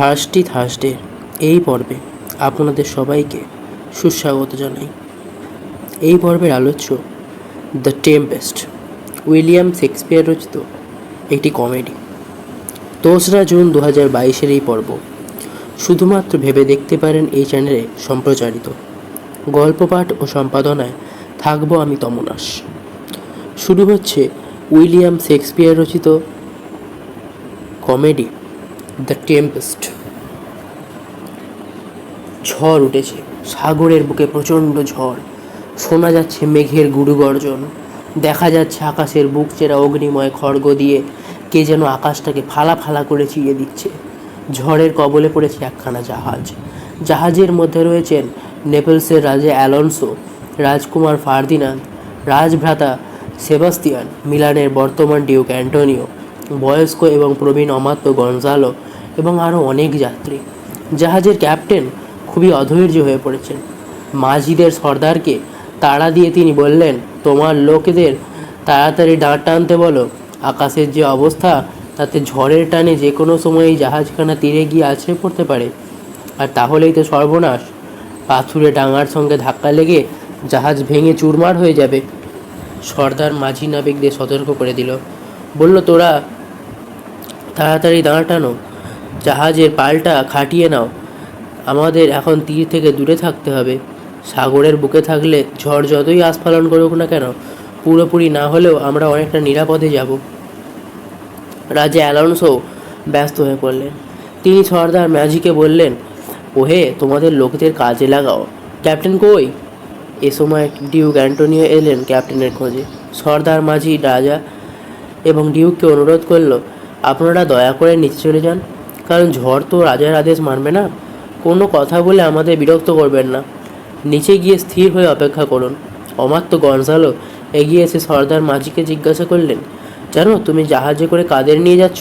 Thirsty Thursday এই পর্বে আপনাদের সবাইকে সুস্বাগত জানাই। এই পর্বের আলোচ্য দ্য টেম্পেস্ট, উইলিয়াম শেক্সপিয়ার রচিত একটি কমেডি। 2রা জুন 2022 এই পর্ব শুধুমাত্র ভেবে দেখতে পারেন এই চ্যানেলে সম্প্রচারিত। গল্প পাঠ ও সম্পাদনায় থাকবো আমি তমনাশ। শুরু হচ্ছে উইলিয়াম শেক্সপিয়ার রচিত কমেডি দ্য টেম্পেস্ট। ঝড় উঠেছে, সাগরের বুকে প্রচণ্ড ঝড়। শোনা যাচ্ছে মেঘের গুরু গর্জন, দেখা যাচ্ছে আকাশের বুক চেরা অগ্নিময় খড়গ দিয়ে কে যেন আকাশটাকে ফালা ফালা করে চিয়ে দিচ্ছে। ঝড়ের কবলে পড়েছে একখানা জাহাজ। জাহাজের মধ্যে রয়েছেন নেপলসের রাজা অ্যালনসো, রাজকুমার ফার্দিনান্দ, রাজভ্রাতা সেবাস্তিয়ান, মিলানের বর্তমান ডিউক অ্যান্টোনিও, বয়স্ক এবং প্রবীণ অমাত্য গনজালো এবং আরও অনেক যাত্রী। জাহাজের ক্যাপ্টেন খুবই অধৈর্য হয়ে পড়েছেন। মাঝিদের সর্দারকে তাড়া দিয়ে তিনি বললেন, তোমার লোকেদের তাড়াতাড়ি দাঁড় টানতে বলো। আকাশের যে অবস্থা, তাতে ঝড়ের টানে যে কোনো সময়ই জাহাজখানা তীরে গিয়ে আছড়ে পড়তে পারে, আর তাহলেই তো সর্বনাশ। পাথুরে ডাঙার সঙ্গে ধাক্কা লেগে জাহাজ ভেঙে চুরমার হয়ে যাবে। সর্দার মাঝি নাবিকদের সতর্ক করে দিল, বলল, তোরা তাড়াতাড়ি দাঁড় টানো, জাহাজের পালটা খাটিয়ে নাও। আমাদের এখন তীর থেকে দূরে থাকতে হবে। সাগরের বুকে থাকলে ঝড় যতই আস্ফালন করুক না কেন, পুরোপুরি না হলেও আমরা অনেকটা নিরাপদে যাব। রাজা অ্যালনসো ব্যস্ত হয়ে পড়লেন। তিনি সর্দার ম্যাজিকে বললেন, ওহে, তোমাদের লোকদের কাজে লাগাও। ক্যাপ্টেন কই? এ সময় ডিউক অ্যান্টোনিও এলেন ক্যাপ্টেনের খোঁজে। সর্দার মাঝি রাজা এবং ডিউককে অনুরোধ করল, আপনারা দয়া করে নিচে চলে যান, কারণ ঝড় তো রাজার আদেশ মানবে না। কোনো কথা বলে আমাদের বিরক্ত করবেন না। নিচে গিয়ে স্থির হয়ে অপেক্ষা করুন। অমাত্য গনজালো এগিয়ে এসে সর্দার মাঝিকে জিজ্ঞাসা করলেন, জানো তুমি জাহাজে করে কাদের নিয়ে যাচ্ছ?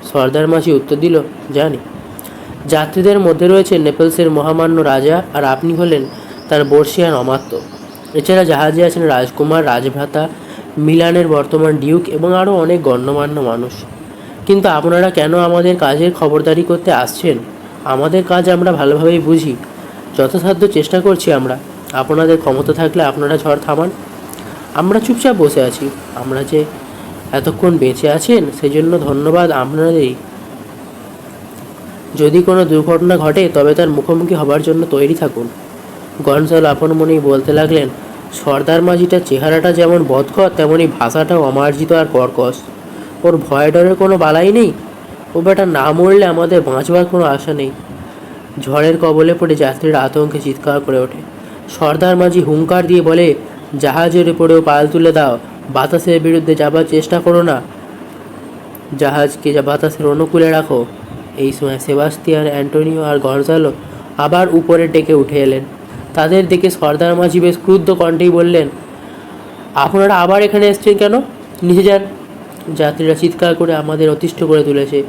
সর্দার মাঝি উত্তর দিল, জানি। যাত্রীদের মধ্যে রয়েছে নেপলসের মহামান্য রাজা, আর আপনি হলেন তার বর্ষিয়ান অমাত্য। এছাড়া জাহাজে আছেন রাজকুমার, রাজভ্রাতা, মিলানের বর্তমান ডিউক এবং আরও অনেক গণ্যমান্য মানুষ। কিন্তু আপনারা কেন আমাদের কাজের খবরদারি করতে আসছেন? আমাদের কাজ আমরা ভালোভাবেই বুঝি। যথাসাধ্য চেষ্টা করছি আমরা। আপনাদের ক্ষমতা থাকলে আপনারা ঝড় থামান। আমরা চুপচাপ বসে আছি। আমরা যে এতক্ষণ বেঁচে আছেন সেজন্য ধন্যবাদ আপনাদেরই। যদি কোনো দুর্ঘটনা ঘটে তবে তার মুখোমুখি হবার জন্য তৈরি থাকুন। গনজালো আপন মনেই বলতে লাগলেন, সর্দার মাঝিটার চেহারাটা যেমন বদখত, তেমনই ভাষাটাও অমার্জিত আর কর্কশ। ওর ভয় ডরের কোনো বালাই নেই। ও বেটা না মরলে আমাদের বাঁচবার কোনো আশা নেই। ঝড়ের কবলে পড়ে যাত্রীরা আতঙ্কে চিৎকার করে ওঠে। সর্দার মাঝি হুঙ্কার দিয়ে বলে, জাহাজের উপরেও পাল তুলে দাও, বাতাসের বিরুদ্ধে যাবার চেষ্টা করো না, জাহাজকে বাতাসের অনুকূলে রাখো। এই সময় সেবাস্তিয়ান, অ্যান্টোনিও আর গনজালো আবার উপরে ডেকে উঠে এলেন। তাদের দেখে সর্দার মাঝি বেশ ক্রুদ্ধ কণ্ঠেই বললেন, আপনারা আবার এখানে এসছেন কেন? নিচে যান। যাত্রীরা চিৎকার করে আমাদের অতিষ্ঠ করে তুলেছে।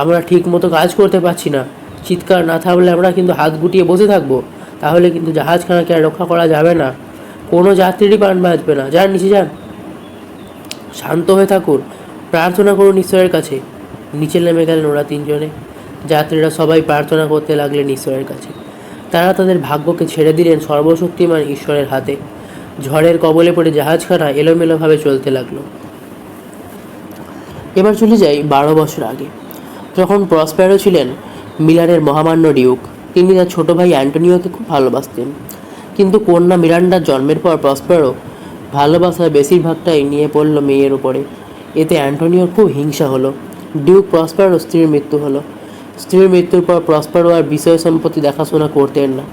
আমরা ঠিক মতো কাজ করতে পারছি না। চিৎকার না থামলে আমরা কিন্তু হাত গুটিয়ে বসে থাকবো। তাহলে কিন্তু জাহাজখানাকে আর রক্ষা করা যাবে না। কোনো যাত্রীরই প্রাণ বাঁচবে না। যান, নিচে যান। শান্ত হয়ে থাকুন, প্রার্থনা করুন ঈশ্বরের কাছে। নিচে নেমে গেলেন ওরা তিনজনে। যাত্রীরা সবাই প্রার্থনা করতে লাগলেন ঈশ্বরের কাছে। তারা তাদের ভাগ্যকে ছেড়ে দিলেন সর্বশক্তিমান ঈশ্বরের হাতে। ঝড়ের কবলে পড়ে জাহাজখানা এলোমেলোভাবে চলতে লাগলো। এবার চলে যাই 12 বছর আগে, যখন প্রসপ্যারো ছিলেন মিলানের মহামান্য ডিউক। তিনি তার ছোট ভাই অ্যান্টোনিওকে খুব ভালোবাসতেন। কিন্তু কন্যা মিরান্ডার জন্মের পর প্রসপ্যারো ভালোবাসার বেশিরভাগটাই নিয়ে পড়ল মেয়ের উপরে। এতে অ্যান্টোনিওর খুব হিংসা হলো। ডিউক প্রসপ্যারো স্ত্রীর মৃত্যু হলো। স্ত্রীর মৃত্যুর পর প্রসপ্যারো আর বিষয় সম্পত্তি দেখাশোনা করতেন না।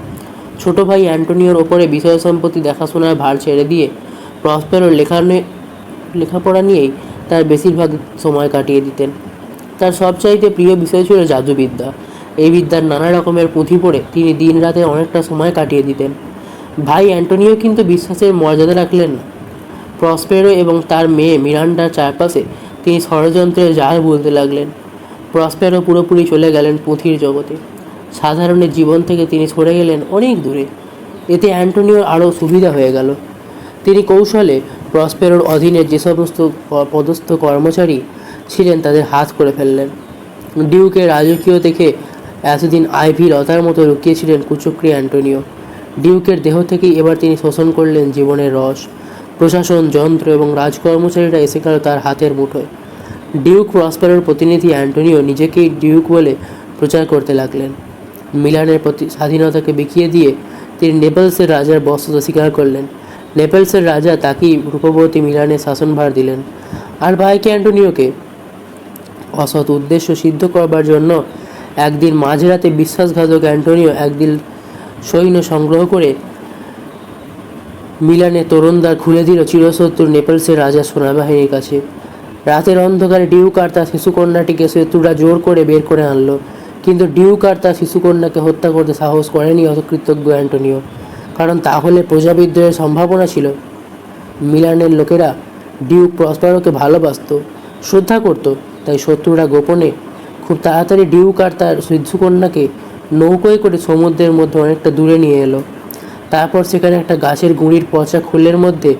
ছোট ভাই অ্যান্টোনিওর ওপরে বিষয় সম্পত্তি দেখাশোনার ভার ছেড়ে দিয়ে প্রসপ্যারো লেখাপড়া নিয়েই তার বেশিরভাগ সময় কাটিয়ে দিতেন। তার সবচাইতে প্রিয় বিষয় ছিল জাদুবিদ্যা। এই বিদ্যার নানা রকমের পুঁথি পড়ে তিনি দিন রাতে অনেকটা সময় কাটিয়ে দিতেন। ভাই অ্যান্টোনিও কিন্তু বিশ্বাসের মর্যাদা রাখলেন না। প্রসপ্যারো এবং তার মেয়ে মিরান্ডার চারপাশে তিনি ষড়যন্ত্রের জাল বলতে লাগলেন। প্রসপ্যারো পুরোপুরি চলে গেলেন পুঁথির জগতে। সাধারণের জীবন থেকে তিনি সরে গেলেন অনেক দূরে। এতে অ্যান্টোনিওর আরও সুবিধা হয়ে গেল। তিনি কৌশলে প্রসপ্যারোর অধীনে যে সমস্ত পদস্থ কর্মচারী ছিলেন তাদের হাত করে ফেললেন। ডিউকের রাজকীয় দেখে এতদিন আইভি লতার মতো লুকিয়েছিলেন কুচক্রী অ্যান্টোনিও। ডিউকের দেহ থেকেই এবার তিনি শোষণ করলেন জীবনের রস। প্রশাসন, যন্ত্র এবং রাজকর্মচারীরা এসে গেল তার হাতের মুঠোয়। ডিউক প্রসপেরোর প্রতিনিধি অ্যান্টোনিও নিজেকেই ডিউক বলে প্রচার করতে লাগলেন। মিলানের প্রতি স্বাধীনতাকে বিকিয়ে দিয়ে তিনি নেপলসের রাজার বশ্যতা স্বীকার করলেন। নেপলসের রাজা তাকেই রূপবতী মিলানের শাসনভার দিলেন। আর ভাইকে অ্যান্টোনিওকে অসৎ উদ্দেশ্য সিদ্ধ করবার জন্য একদিন মাঝরাতে বিশ্বাসঘাতক অ্যান্টোনিও একদিন সৈন্য সংগ্রহ করে মিলানে তোরণদ্বার খুলে দিল চিরশত্রু নেপলসের রাজা সেনাবাহিনীর কাছে। রাতের অন্ধকারে ডিউক আর তার শিশুকন্যাটিকে শত্রুরা জোর করে বের করে আনলো, কিন্তু ডিউক আর তার শিশুকন্যাকে হত্যা করতে সাহস করেনি অকৃতজ্ঞ অ্যান্টোনিও, কারণ তাহলে প্রজাবিদ্রোহের সম্ভাবনা ছিল। মিলানের লোকেরা ডিউক প্রসপেরোকে ভালোবাসত, শ্রদ্ধা করত, তাই শত্রুরা গোপনে খুব তাড়াতাড়ি ডিউক আর তার শিশুকন্যাকে নৌকোয় করে সমুদ্রের মধ্যে অনেকটা দূরে নিয়ে এলো। তারপর সেখানে একটা গাছের গুঁড়ির পচা খোলের মধ্যে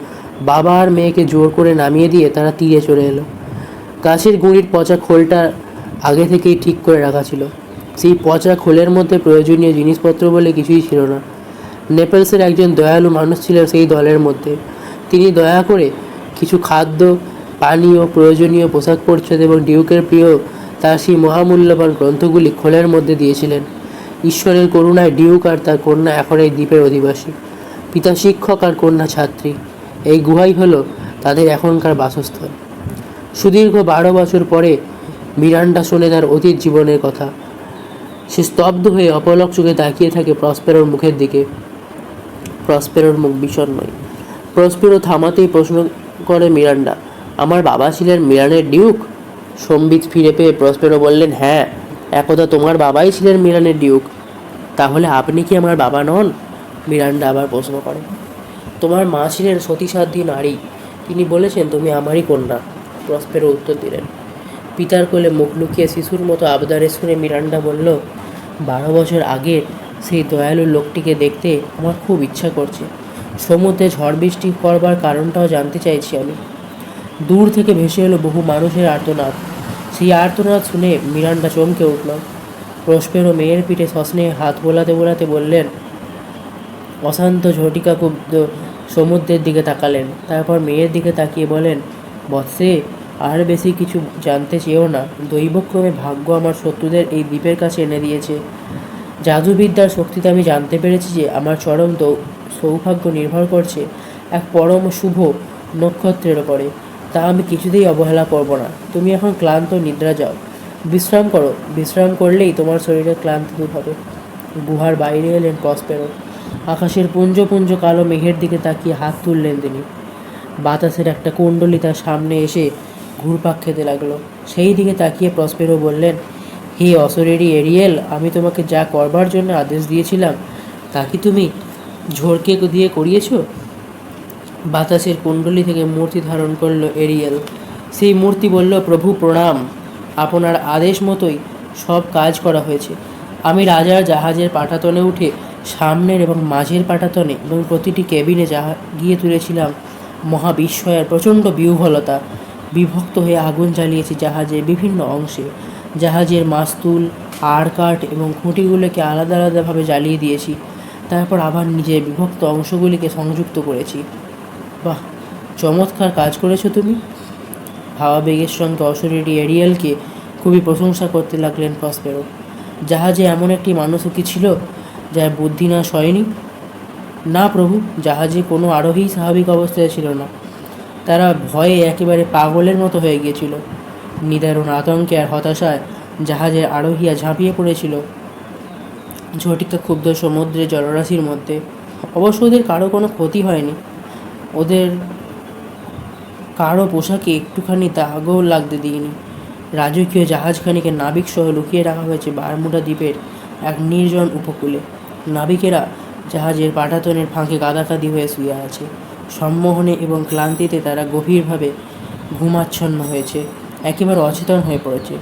বাবা আর মেয়েকে জোর করে নামিয়ে দিয়ে তারা তীরে চলে এলো। গাছের গুঁড়ির পচা খোলটা আগে থেকেই ঠিক করে রাখা ছিল। সেই পচা খোলের মধ্যে প্রয়োজনীয় জিনিসপত্র বলে কিছুই ছিল না। নেপলসের একজন দয়ালু মানুষ ছিলেন সেই দলের মধ্যে। তিনি দয়া করে কিছু খাদ্য, পানীয়, প্রয়োজনীয় পোশাক পরিচ্ছদ এবং ডিউকের প্রিয় তার সেই মহামূল্যবান গ্রন্থগুলি খোলের মধ্যে দিয়েছিলেন। ঈশ্বরের করুণায় ডিউক আর তার কন্যা এখন এই দ্বীপের অধিবাসী। পিতা শিক্ষক আর কন্যা ছাত্রী। এই গুহাই হলো তাদের এখনকার বাসস্থল। সুদীর্ঘ 12 বছর পরে মিরান্ডা শোনে তার অতীত জীবনের কথা। সে স্তব্ধ হয়ে অপলক চোখে তাকিয়ে থাকে প্রসপেরোর মুখের দিকে। প্রসপেরোর মুখ বিষণ্ণই। প্রসপেরো থামাতেই প্রশ্ন করে মিরান্ডা, আমার বাবা ছিলেন মিলানের ডিউক? সম্বিত ফিরে পেয়ে প্রসপেরো বললেন, হ্যাঁ, একদা তোমার বাবাই ছিলেন মিলানের ডিউক। তাহলে আপনি কি আমার বাবা নন? মিরান্ডা আবার প্রশ্ন করে। তোমার মা ছিলেন সতীসাধ্যী নারী, তিনি বলেছেন তুমি আমারই কন্যা, প্রসপেরো উত্তর দিলেন। পিতার কোলে মুখ লুকিয়ে শিশুর মতো আবদারে শুনে মিরান্ডা বলল, 12 বছর আগে সেই দয়ালু লোকটিকে দেখতে আমার খুব ইচ্ছা করছে। সমুদ্রে ঝড় বৃষ্টি করবার কারণটাও জানতে চাইছি আমি। দূর থেকে ভেসে এলো বহু মানুষের আর্তনাদ। সেই আর্তনাদ শুনে মিরান্ডা চমকে উঠল। প্রসপেরো মেয়ের পিঠে সস্নেহে হাত বোলাতে বোলাতে বললেন, অশান্ত ঝটিকাকুব্ধ সমুদ্রের দিকে তাকালেন। তারপর মেয়ের দিকে তাকিয়ে বলেন, বৎসে, আর বেশি কিছু জানতে চেয়েও না। দৈবক্রমে ভাগ্য আমার শত্রুদের এই দ্বীপের কাছে এনে দিয়েছে। জাদুবিদ্যার শক্তিতে আমি জানতে পেরেছি যে আমার চরম সৌভাগ্য নির্ভর করছে এক পরম শুভ নক্ষত্রের ওপরে। তা আমি কিছুতেই অবহেলা করব না। তুমি এখন ক্লান্ত, নিদ্রা যাও, বিশ্রাম করো। বিশ্রাম করলেই তোমার শরীরে ক্লান্তি দূর হবে। গুহার বাইরে এলেন প্রসপেরো। আকাশের পুঞ্জ পুঞ্জ কালো মেঘের দিকে তাকিয়ে হাত তুললেন তিনি। বাতাসের একটা কুণ্ডলী তার সামনে এসে ঘুরপাক খেতে লাগলো। সেই দিকে তাকিয়ে প্রসপেরো বললেন, হে অশরীরী এরিয়েল, আমি তোমাকে যা করবার জন্য আদেশ দিয়েছিলাম তা কি তুমি ঝড়কে দিয়ে করিয়েছ? বাতাসের কুণ্ডলী থেকে মূর্তি ধারণ করল এরিয়েল। সেই মূর্তি বলল, প্রভু প্রণাম, আপনার আদেশ মতোই সব কাজ করা হয়েছে। আমি রাজার জাহাজের পাটাতনে উঠে সামনের এবং মাঝের পাটাতনে এবং প্রতিটি কেবিনে গিয়ে তুলেছিলাম মহাবিস্ময়ের প্রচণ্ড বিহ্বলতা। বিভক্ত হয়ে আগুন জ্বালিয়েছি জাহাজের বিভিন্ন অংশে। জাহাজের মাস্তুল, আড়কাঠ এবং খুঁটিগুলোকে আলাদা আলাদাভাবে জ্বালিয়ে দিয়েছি। তারপর আবার নিজের বিভক্ত অংশগুলিকে সংযুক্ত করেছি। বাহ, চমৎকার কাজ করেছো তুমি। ভাবাবেগের সঙ্গে অশরীরী এরিয়েলকে খুবই প্রশংসা করতে লাগলেন প্রসপেরো। জাহাজে এমন একটি মানুষও কি ছিল যার বুদ্ধি না সয়নি? না প্রভু, জাহাজে কোনো আরোহী স্বাভাবিক অবস্থায় ছিল না। তারা ভয়ে একেবারে পাগলের মতো হয়ে গিয়েছিল। নিদারুণ আতঙ্কে আর হতাশায় জাহাজের আরোহীরা ঝাঁপিয়ে পড়েছিল ঝটিকা ক্ষুব্ধ সমুদ্রের জলরাশির মধ্যে। অবশ্য ওদের কারো কোনো ক্ষতি হয়নি। ওদের কারো পোশাকে একটুখানি দাগও লাগতে দিইনি। রাজকীয় জাহাজখানিকে নাবিক সহ লুকিয়ে রাখা হয়েছে বারমুডা দ্বীপের এক নির্জন উপকূলে। নাবিকেরা জাহাজের পাটাতনের ফাঁকে গাদাগাদি হয়ে শুয়ে আছে। সম্মোহনে এবং ক্লান্তিতে তারা গভীরভাবে ঘুমাচ্ছন্ন হয়েছে, একেবারে অচেতন হয়ে পড়েছে।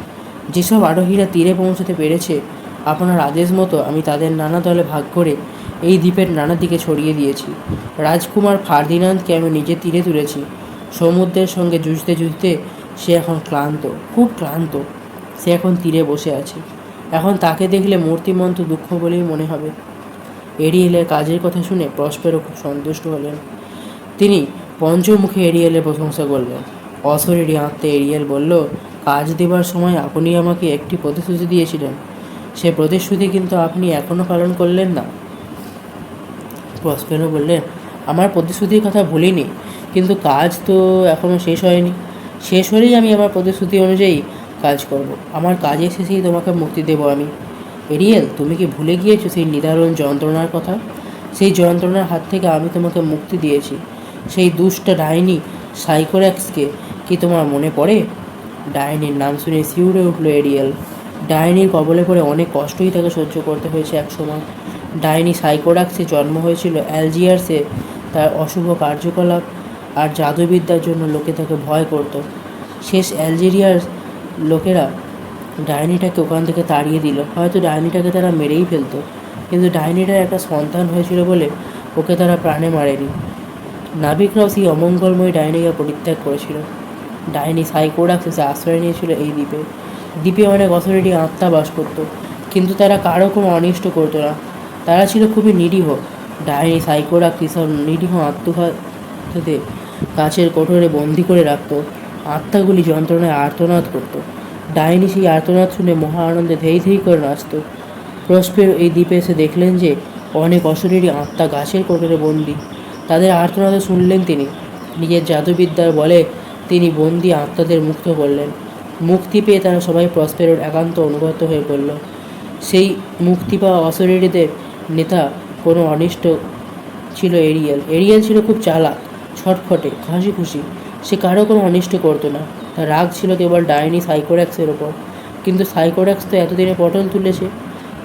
যেসব আরোহীরা তীরে পৌঁছতে পেরেছে, আপনার আদেশ মতো আমি তাদের নানা দলে ভাগ করে এই দ্বীপের নানা দিকে ছড়িয়ে দিয়েছি। রাজকুমার ফার্দিনান্দকে আমি নিজে তীরে তুলেছি। সমুদ্রের সঙ্গে যুঝতে যুঝতে সে এখন ক্লান্ত, খুব ক্লান্ত। সে এখন তীরে বসে আছে। এখন তাকে দেখলে মূর্তিমন্ত দুঃখ বলেই মনে হবে। এরিয়েলের কাজের কথা শুনে প্রসপেরো খুব সন্তুষ্ট হলেন। তিনি পঞ্চমুখে এরিয়েলের প্রশংসা করলেন। অশরীরী আঁকতে এরিয়েল বলল, কাজ দেবার সময় আপনি আমাকে একটি প্রতিশ্রুতি দিয়েছিলেন, সে প্রতিশ্রুতি কিন্তু আপনি এখনও পালন করলেন না। প্রসপেরো বললেন, আমার প্রতিশ্রুতির কথা ভুলিনি, কিন্তু কাজ তো এখনও শেষ হয়নি। শেষ হলেই আমি আমার প্রতিশ্রুতি অনুযায়ী কাজ করব। আমার কাজের শেষেই তোমাকে মুক্তি দেব আমি। এরিয়েল, তুমি কি ভুলে গিয়েছো সেই নিদারুণ যন্ত্রণার কথা? সেই যন্ত্রণার হাত থেকে আমি তোমাকে মুক্তি দিয়েছি। সেই দুষ্ট ডাইনি সাইকোর্যাক্সকে কি তোমার মনে পড়ে? ডাইনির নাম শুনে শিউরে উঠল এরিয়েল। ডাইনির কবলে পড়ে অনেক কষ্টই তাকে সহ্য করতে হয়েছে একসময়। ডাইনি সাইকোর্যাক্সে জন্ম হয়েছিল অ্যালজিয়ার্সে। তার অশুভ কার্যকলাপ আর জাদুবিদ্যার জন্য লোকে তাকে ভয় করত। শেষ অ্যালজেরিয়ার লোকেরা ডাইনিটাকে ওখান থেকে তাড়িয়ে দিল। হয়তো ডাইনিটাকে তারা মেরেই ফেলতো, কিন্তু ডাইনিটার একটা সন্তান হয়েছিল বলে ওকে তারা প্রাণে মারেনি। নাবিকরাও সেই অমঙ্গলময় ডাইনিকে পরিত্যাগ করেছিল। ডাইনি সাইকোর্যাক্স এসে আশ্রয় নিয়েছিল এই দ্বীপে। দ্বীপে অনেক অথরিটি আত্মা বাস করতো, কিন্তু তারা কারো কোনো অনিষ্ট করতো না। তারা ছিল খুবই নিরীহ। ডাইনি সাইকোর্যাক্স সব নিরীহ আত্মঘাতীদের কাছের কোঠরে বন্দি করে রাখত। আত্মাগুলি যন্ত্রণায় আর্তনাদ করত। ডাইনি সেই আর্তনাদ শুনে মহা আনন্দে ধেই ধেই করে নাচত। প্রসপেরো এই দ্বীপে এসে দেখলেন যে অনেক অশরীরী আত্মা গাছের কোঠরে বন্দি। তাদের আর্তনাদ শুনলেন তিনি। নিজের জাদুবিদ্যার বলে তিনি বন্দি আত্মাদের মুক্ত করলেন। মুক্তি পেয়ে তারা সবাই প্রসপেরোর একান্ত অনুগত হয়ে পড়ল। সেই মুক্তি পাওয়া অশরীরীদের নেতা কোনো অনিষ্ট ছিল এরিয়েল। এরিয়েল ছিল খুব চালাক, ছটফটে, হাসি খুশি। সে কারো কোনো অনিষ্ট করতো না। তার রাগ ছিল কেবল ডাইনি সাইকোর্যাক্সের ওপর। কিন্তু সাইকোর্যাক্স তো এতদিনে পটল তুলেছে,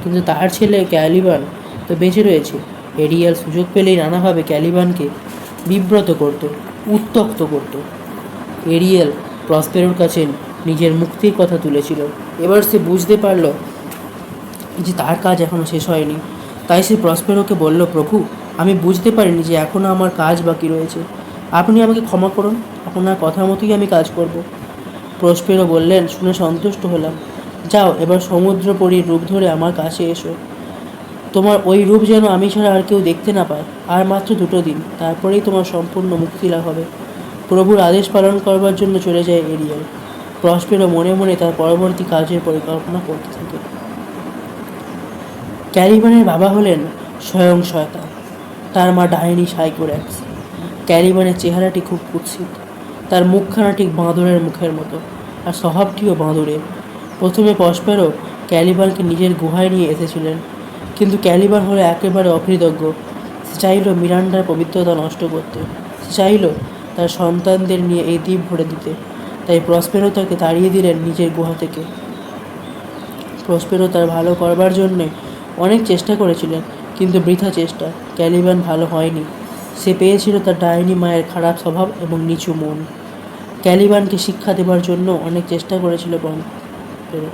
কিন্তু তার ছেলে ক্যালিবান তো বেঁচে রয়েছে। এরিয়েল সুযোগ পেলেই নানাভাবে ক্যালিবানকে বিব্রত করত, উত্ত্যক্ত করত। এরিয়েল প্রসপেরোর কাছে নিজের মুক্তির কথা তুলেছিল। এবার সে বুঝতে পারল যে তার কাজ এখনও শেষ হয়নি। তাই সে প্রসপেরোকে বলল, প্রভু, আমি বুঝতে পারিনি যে এখনও আমার কাজ বাকি রয়েছে। আপনি আমাকে ক্ষমা করুন, আপনার কথা মতোই আমি কাজ করব। প্রসপেরো বললেন, শুনে সন্তুষ্ট হলাম। যাও, এবার সমুদ্রপরীর রূপ ধরে আমার কাছে এসো। তোমার ওই রূপ যেন আমি ছাড়া আর কেউ দেখতে না পায়। আর মাত্র 2 দিন, তারপরেই তোমার সম্পূর্ণ মুক্তি লাভ হবে। প্রভুর আদেশ পালন করবার জন্য চলে যায় এরিয়েল। প্রসপেরো মনে মনে তার পরবর্তী কাজের পরিকল্পনা করতে থাকে। ক্যালিবানের বাবা হলেন স্বয়ং শয়তান, তার মা ডাইনি সাইকোর্যাক্স। ক্যালিবানের চেহারাটি খুব কুৎসিত, তার মুখখানা ঠিক বাঁদরের মুখের মতো, আর স্বভাবটিও বাঁদরের। প্রথমে প্রসপেরো ক্যালিবানকে নিজের গুহায় নিয়ে এসেছিলেন, কিন্তু ক্যালিবান হলো একেবারে অকৃতজ্ঞ। সে চাইল মিরান্ডার পবিত্রতা নষ্ট করতে। সে চাইল তার সন্তানদের নিয়ে এই দ্বীপ ভরে দিতে। তাই প্রসপেরো তাকে তাড়িয়ে দিলেন নিজের গুহা থেকে। প্রসপেরো তার ভালো করবার জন্যে অনেক চেষ্টা করেছিলেন, কিন্তু বৃথা চেষ্টা। ক্যালিবান ভালো হয়নি। সে পেয়েছিল তার ডাইনি মায়ের খারাপ স্বভাব এবং নিচু মন। ক্যালিবানকে শিক্ষা দেবার জন্য অনেক চেষ্টা করেছিল প্রসপেরো।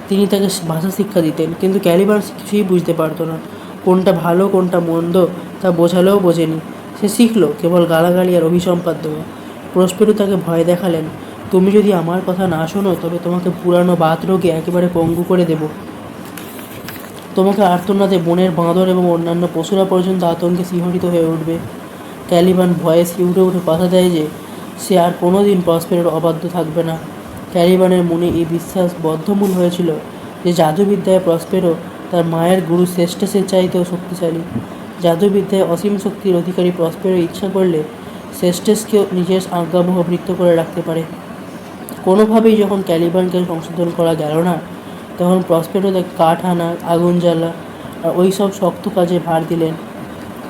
তিনি তাকে ভাষা শিক্ষা দিতেন, কিন্তু ক্যালিবান কিছুই বুঝতে পারতো না। কোনটা ভালো কোনটা মন্দ তা বোঝালেও বোঝেনি। সে শিখলো কেবল গালাগালি আর অভিসম্পাদ দেওয়া। প্রসপেরো তাকে ভয় দেখালেন, তুমি যদি আমার কথা না শোনো তবে তোমাকে পুরানো বাত রোগে একেবারে পঙ্গু করে দেব। তোমাকে আর্তনাদে বনের বাঁদর এবং অন্যান্য পশুরা পর্যন্ত আতঙ্কে শিহরিত হয়ে উঠবে। ক্যালিবান ভয়ে শিউরে উঠে কথা দেয় যে সে আর কোনো দিন প্রসপেরোর অবাধ্য থাকবে না। ক্যালিবানের মনে এই বিশ্বাস বদ্ধমূল হয়েছিল যে জাদুবিদ্যায় প্রসপেরো তার মায়ের গুরু সেস্টাসের চাইতেও শক্তিশালী। জাদুবিদ্যায় অসীম শক্তির অধিকারী প্রসপেরো ইচ্ছা করলে সেস্টাসকেও নিজের আজ্ঞাবহ বৃত্ত করে রাখতে পারে। কোনোভাবেই যখন ক্যালিবানকে সংশোধন করা গেল না, তখন প্রসপেরো তাকে কাঠ আনা, আগুন জ্বালা আর ওই সব শক্ত কাজে ভার দিলেন।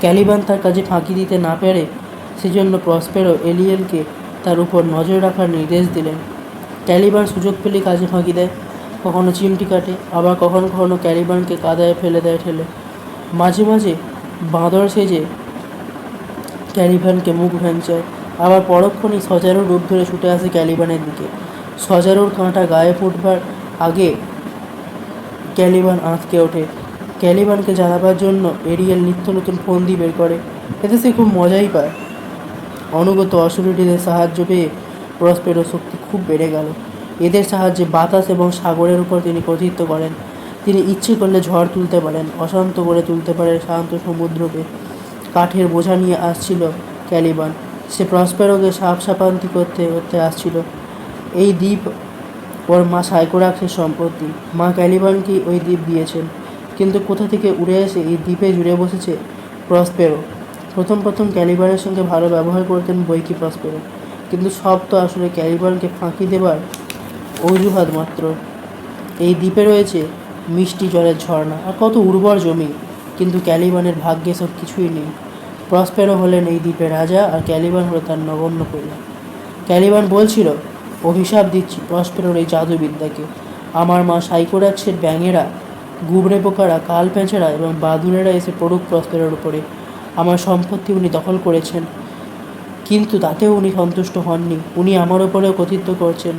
ক্যালিবান তার কাজে ফাঁকি দিতে না পেরে সেজন্য প্রসপেরো এরিয়েলকে তার উপর নজর রাখার নির্দেশ দিলেন। ক্যালিবান সুযোগ পেলে কাজে ফাঁকি দেয়, কখনো চিমটি কাটে, আবার কখনো কখনো ক্যালিবানকে কাদায় ফেলে দেয় ঠেলে। মাঝে মাঝে বাঁদর সেজে ক্যালিবানকে মুখ ভ্যাংচায়, আবার পরক্ষণেই সজারুর রূপ ধরে ছুটে আসে ক্যালিবানের দিকে। সজারুর কাঁটা গায়ে ফুটবার আগে ক্যালিবান আঁতকে ওঠে। ক্যালিবানকে জ্বালাবার জন্য এরিয়েল নিত্য নতুন ফন্দি বের করে, এতে সে খুব মজাই পায়। অনুগত অশরীরীদের সাহায্য পেয়ে প্রসপেরোর শক্তি খুব বেড়ে গেল। এদের সাহায্যে বাতাস এবং সাগরের উপর তিনি কর্তৃত্ব করেন। তিনি ইচ্ছে করলে ঝড় তুলতে পারেন, অশান্ত করে তুলতে পারেন শান্ত সমুদ্রকে। কাঠের বোঝা নিয়ে আসছিল ক্যালিবান। সে প্রসপেরোকে সাপান্তি করতে করতে আসছিল। এই দ্বীপ ওর মা সাইকোরাক্সের সম্পত্তি। মা ক্যালিবানকে ওই দ্বীপ দিয়েছেন। কিন্তু কোথা থেকে উড়ে এসে এই দ্বীপে জুড়ে বসেছে প্রসপেরো। প্রথম প্রথম ক্যালিবানের সঙ্গে ভালো ব্যবহার করতেন বৈকি প্রসপেরো, কিন্তু সব তো আসলে ক্যালিবানকে ফাঁকি দেবার অজুহাত মাত্র। এই দ্বীপে রয়েছে মিষ্টি জলের ঝর্ণা আর কত উর্বর জমি, কিন্তু ক্যালিবানের ভাগ্যে সব কিছুই নেই। প্রসপেরো হলেন এই দ্বীপের রাজা, আর ক্যালিবান হলো তার নগণ্য কন্যা। ক্যালিবান বলছিল, অভিশাপ দিচ্ছি প্রসপেরোর এই জাদুবিদ্যাকে। আমার মা সাইকোরাক্সের ব্যাঙেরা, গুবরে পোকারা, কাল পেঁচারা এবং বাদুড়েরা এসে পড়ুক প্রসপেরোর উপরে। আমার সম্পত্তি উনি দখল করেছেন, কিন্তু তাতেও উনি সন্তুষ্ট হননি। উনি আমার ওপরেও কর্তৃত্ব করছেন।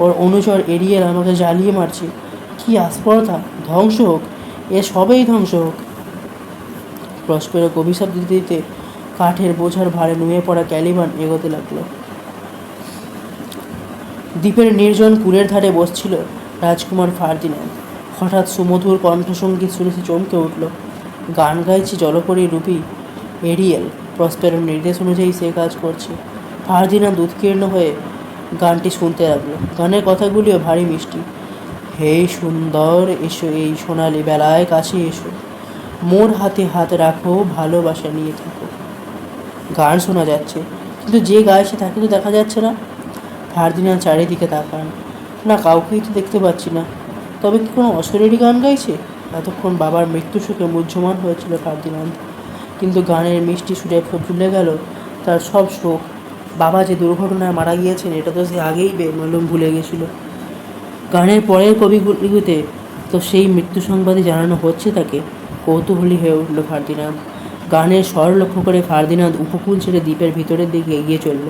ওর অনুচর এরিয়েল আমাকে জ্বালিয়ে মারছে। কি আস্পর্ধা! ধ্বংস হোক, এ সবেই ধ্বংস হোক। প্রসপেরো অভিশাপ দিতে দিতে কাঠের বোঝার ভারে নুয়ে পড়া ক্যালিবান এগোতে লাগলো। দ্বীপের নির্জন কুলের ধারে বসছিল রাজকুমার ফার্দিন্যান্দ। হঠাৎ সুমধুর কণ্ঠসঙ্গীত শুনে সে চমকে উঠল। গান গাইছে জলপরী রূপী এরিয়েল। প্রসপেরোর নির্দেশ অনুযায়ী সে কাজ করছে। ফার্দিন্যান্দ উৎকীর্ণ হয়ে গানটি শুনতে লাগলো। গানের কথাগুলিও ভারী মিষ্টি। হে সুন্দর, এসো এই সোনালি বেলায় কাছে এসো, মোর হাতে হাত রাখো, ভালোবাসা নিয়ে থাকো। গান শোনা যাচ্ছে, কিন্তু যে গাইছে তাকে তো দেখা যাচ্ছে না। ফার্দিন্যান্দ চারিদিকে তাকান। না, কাউকেই তো দেখতে পাচ্ছি না। তবে কি কোনো অশরীরী গান গাইছে? এতক্ষণ বাবার মৃত্যু শোকে মুহ্যমান হয়েছিল ফার্দিন্যান্দ, কিন্তু গানের মিষ্টি সুরে ভুলে গেল তার সব শোক। বাবা যে দুর্ঘটনায় মারা গিয়েছেন এটা তো সে আগেই বেমালুম ভুলে গেছিল। গানের পরের কবিগুলিতে তো সেই মৃত্যু সংবাদই জানানো হচ্ছে তাকে। কৌতূহলী হয়ে উঠল ফার্দিন্যান্দ। গানের স্বর লক্ষ্য করে ফার্দিন্যান্দ উপকূল ছেড়ে দ্বীপের ভিতরের দিকে এগিয়ে চলল।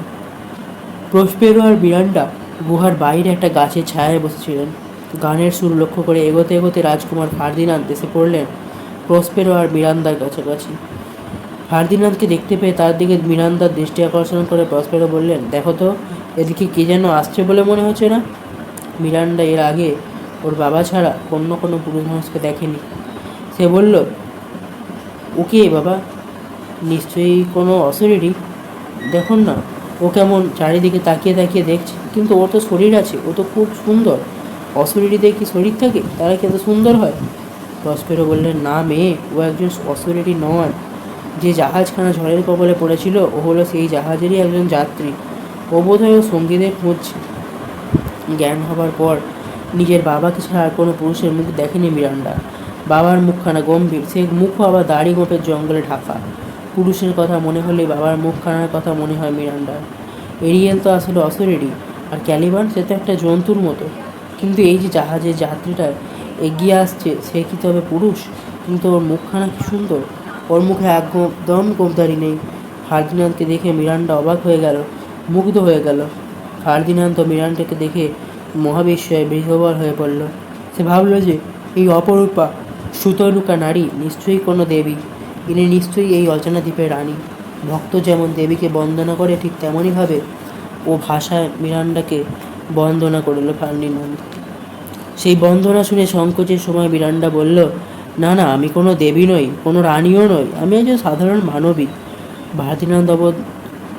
প্রসপেরো আর মিরান্ডা গুহার বাইরে একটা গাছের ছায়ায় বসেছিলেন। গানের সুর লক্ষ্য করে এগোতে এগোতে রাজকুমার ফার্দিন্যান্দ এসে পড়লেন প্রসপেরো আর মিরান্দার কাছাকাছি। ফার্দিন্যান্দকে দেখতে পেয়ে তার দিকে মিরান্দার দৃষ্টি আকর্ষণ করে প্রসপেরো বললেন, দেখো তো, এদিকে কে যেন আসছে বলে মনে হচ্ছে না? মিরান্ডা এর আগে ওর বাবা ছাড়া অন্য কোনো পুরুষ মানুষকে দেখেনি। সে বলল, ওকে বাবা, নিশ্চয়ই কোনো অশরীরী। দেখুন না, ও কেমন চারিদিকে তাকিয়ে তাকিয়ে দেখছে। কিন্তু ওর তো শরীর আছে, ও তো খুব সুন্দর। অশরীরীদের কি শরীর থাকে? তারা কি এত সুন্দর হয়? প্রসপেরো বললেন, না মেয়ে, ও একজন অশরীরী নয়। যে জাহাজখানা ঝড়ের কবলে পড়েছিল ও হলো সেই জাহাজেরই একজন যাত্রী। ও বোধহয় সঙ্গীদের খুঁজছে। জ্ঞান হবার পর নিজের বাবাকে ছাড়া আর কোনো পুরুষের মুখ দেখেনি মিরান্ডা। বাবার মুখখানা গম্ভীর, সে মুখও আবার দাড়ি গোঁফের জঙ্গলে ঢাকা। পুরুষের কথা মনে হলে বাবার মুখখানার কথা মনে হয় মিরান্ডার। এরিয়েল তো আসলে অশরীরী, আর ক্যালিবান সে তো একটা জন্তুর মতো। কিন্তু এই যে জাহাজের যাত্রীটা এগিয়ে আসছে, সে কি তবে পুরুষ? কিন্তু ওর মুখখানা কি সুন্দর! ওর মুখে একদম গোঁফদাড়ি নেই। ফার্দিন্যান্দকে দেখে মিরান্ডা অবাক হয়ে গেল, মুগ্ধ হয়ে গেল। ফার্দিন্যান্দ মিরান্ডাকে দেখে মহাবিস্ময়ে বিহ্বল হয়ে পড়ল। সে ভাবল যে এই অপরূপা সুতরুকা নারী নিশ্চয়ই কোনো দেবী। ইনি নিশ্চয়ই এই অজানা দ্বীপের রানী। ভক্ত যেমন দেবীকে বন্দনা করে, ঠিক তেমনইভাবে ও ভাষায় মিরান্ডাকে বন্দনা করল ফার্দিন্যান্দ। সেই বন্দনা শুনে সংকোচের সময় মিরান্ডা বলল, না না, আমি কোনো দেবী নই, কোনো রানীও নই, আমি একজন সাধারণ মানবী। ফার্দিন্যান্দ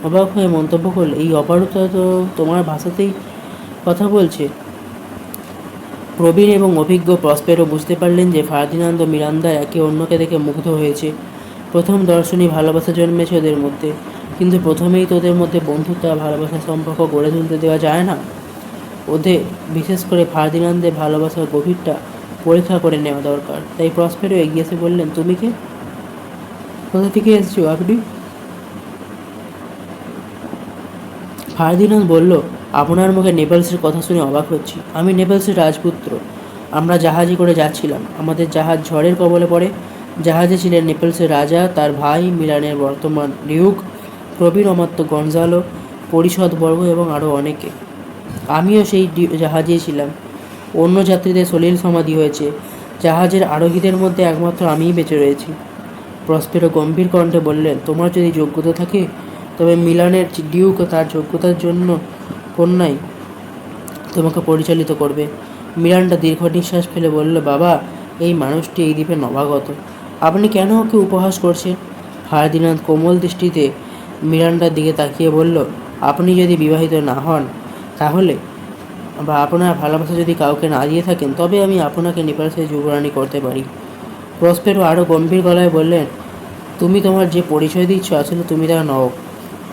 অবাক হয়ে মন্তব্য করল, এই অপারগতা তো তোমার ভাষাতেই কথা বলছে। প্রবীণ এবং অভিজ্ঞ প্রসপেরো বুঝতে পারলেন যে ফার্দিন্যান্দ ও মিরান্দা একে অন্যকে দেখে মুগ্ধ হয়েছে। প্রথম দর্শনই ভালোবাসা জন্মেছে ওদের মধ্যে, কিন্তু প্রথমেই তো ওদের মধ্যে বন্ধুত্ব আর ভালোবাসার সম্পর্ক গড়ে তুলতে দেওয়া যায় না। ওদের, বিশেষ করে ফার্দিন্যান্দের ভালোবাসার গভীরটা পরীক্ষা করে নেওয়া দরকার। তাই প্রসপেরো এগিয়ে এসে বললেন, তুমি কে? কোথা থেকে এসেছো আপনি? ফার্দিন্যান্দ বলল, আপনার মুখে নেপলসের কথা শুনে অবাক হচ্ছি। আমি নেপলসের রাজপুত্র। আমরা জাহাজে করে যাচ্ছিলাম। আমাদের জাহাজ ঝড়ের কবলে পড়ে। জাহাজে ছিলেন নেপলসের রাজা, তার ভাই, মিলানের বর্তমান ডিউক, প্রবীণ অমাত্য গঞ্জালো, পরিষদবর্গ এবং আরও অনেকে। আমিও সেই জাহাজেই ছিলাম। অন্য যাত্রীদের সলিল সমাধি হয়েছে। জাহাজের আরোহীদের মধ্যে একমাত্র আমিই বেঁচে রয়েছি। প্রসপেরো গম্ভীর কণ্ঠে বললেন, তোমার যদি যোগ্যতা থাকে তবে মিলানের ডিউক তার যোগ্যতার জন্য কন্যাই তোমাকে পরিচালিত করবে। মিরান্ডা দীর্ঘ নিঃশ্বাস ফেলে বলল, বাবা, এই মানুষটি এই দ্বীপে নবাগত, আপনি কেন ওকে উপহাস করছেন? ফার্দিনান্দ কোমল দৃষ্টিতে মিরান্ডার দিকে তাকিয়ে বলল, আপনি যদি বিবাহিত না হন তাহলে বা আপনার ভালোবাসা যদি কাউকে না দিয়ে থাকেন, তবে আমি আপনাকে নেপালসের যুবরানী করতে পারি। প্রসপেরো আরও গম্ভীর গলায় বললেন, তুমি তোমার যে পরিচয় দিচ্ছ আসলে তুমি তা নও।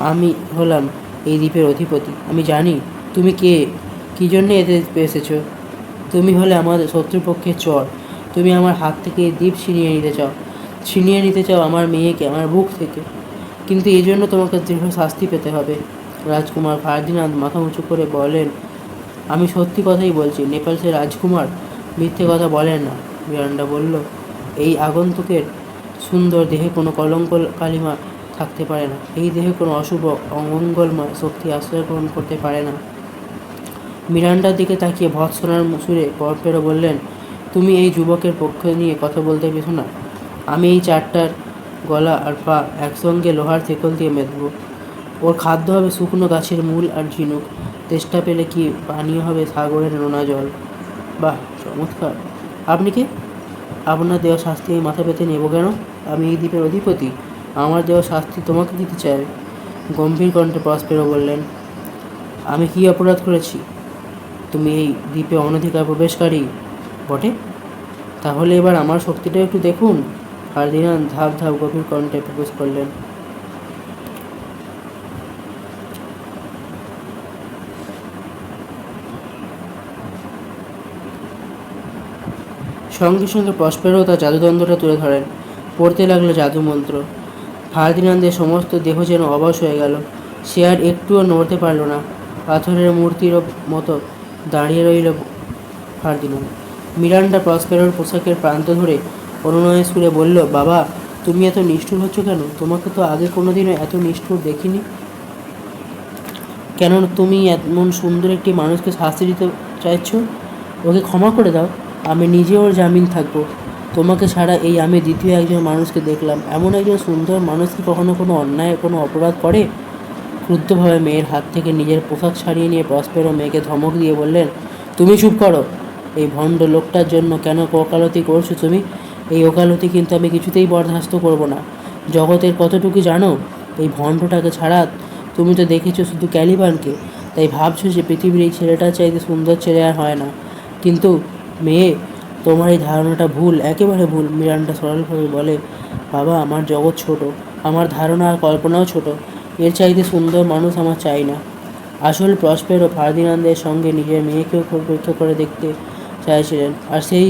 আমি হলাম এই দ্বীপের অধিপতি। আমি জানি তুমি কে, কী জন্যে এতে এসেছো। তুমি হলে আমাদের শত্রুপক্ষের চর। তুমি আমার হাত থেকে এই দ্বীপ ছিনিয়ে নিতে চাও আমার মেয়েকে আমার বুক থেকে। কিন্তু এই জন্য তোমাকে দৃঢ় শাস্তি পেতে হবে। রাজকুমার ফার্দিনান্দ মাথা উঁচু করে বলেন, আমি সত্যি কথাই বলছি, নেপালসের রাজকুমার মিথ্যে কথা বলেন না। মিরান্ডা বলল, এই আগন্তুকের সুন্দর দেহে কোনো কলঙ্ক কালিমা থাকতে পারে না। এই দেহে কোনো অশুভ অমঙ্গলময় শক্তি আশ্রয় গ্রহণ করতে পারে না। মিরান্ডার দিকে তাকিয়ে ভৎসনার সুরে প্রসপেরো বললেন, তুমি এই যুবকের পক্ষ নিয়ে কথা বলতে পেছো না? আমি এই চারটার গলা আর পা একসঙ্গে লোহার থেকল দিয়ে মেঁধব। ওর খাদ্য হবে শুকনো গাছের মূল আর ঝিনুক, তেষ্টা পেলে কি পানীয় হবে সাগরের নোনা জল। বাহ, চমৎকার। আপনি কে? আপনার দেওয়া শাস্তি আমি মাথা পেতে নেব কেন? আমি এই দ্বীপের অধিপতি, আমার দেওয়া শাস্তি তোমাকে দিতে চাই। গম্ভীর কণ্ঠে প্রসপেরো বললেন, আমি কি অপরাধ করেছি? তুমি এই দ্বীপে অনধিকার প্রবেশকারী বটে? তাহলে এবার আমার শক্তিটা একটু দেখুন। ফার্দিনান্দ ধাপ ধাপ গভীর কণ্ঠে প্রবেশ করলেন। সঙ্গে সঙ্গে প্রসপেরো তার জাদুদণ্ডটা তুলে ধরেন। পড়তে লাগলো জাদুমন্ত্র। ফার্দিনান্দের সমস্ত দেহ যেন অবশ হয়ে গেল। সে আর একটুও নড়তে পারল না। পাথরের মূর্তির মতো দাঁড়িয়ে রইল ফার্দিনান্দ। মিরান্ডা প্রসপেরোর পোশাকের প্রান্ত ধরে অনুনয়ের সুরে বলল, বাবা, তুমি এত নিষ্ঠুর হচ্ছ কেন? তোমাকে তো আগে কোনোদিনও এত নিষ্ঠুর দেখিনি। কেন তুমি এমন সুন্দর একটি মানুষকে শাস্তি দিতে চাইছো? ওকে ক্ষমা করে দাও, আমি নিজে ওর জামিন থাকবো। তোমাকে ছাড়া এই আমি দ্বিতীয় একজন মানুষকে দেখলাম। এমন একজন সুন্দর মানুষ কি কখনো কোনো অন্যায় কোনো অপরাধ করে? ক্রুদ্ধভাবে মেয়ের হাত থেকে নিজের পোশাক ছাড়িয়ে নিয়ে প্রসপেরো মেয়েকে ধমক দিয়ে বললেন, তুমি চুপ করো। এই ভণ্ড লোকটার জন্য কেন ওকালতি করছো তুমি? এই ওকালতি কিন্তু আমি কিছুতেই বরদাস্ত করব না। জগতের কতটুকু জানো? এই ভণ্ডটাকে ছাড়া তুমি তো দেখেছো শুধু ক্যালিবানকে, তাই ভাবছো যে পৃথিবীর এই ছেলেটার চাইতে সুন্দর ছেলে আর হয় না। কিন্তু মেয়ে, তোমার এই ধারণাটা ভুল, একেবারে ভুল। মিরান্ডা সরলভাবে বলে, বাবা, আমার জগৎ ছোট, আমার ধারণা আর কল্পনাও ছোট। এর চাইতে সুন্দর মানুষ আমার চাই না। আসল প্রসপেরো ফার্দিনান্দের সঙ্গে নিজের মেয়েকেও পরীক্ষা করে দেখতে চাইছিলেন, আর সেই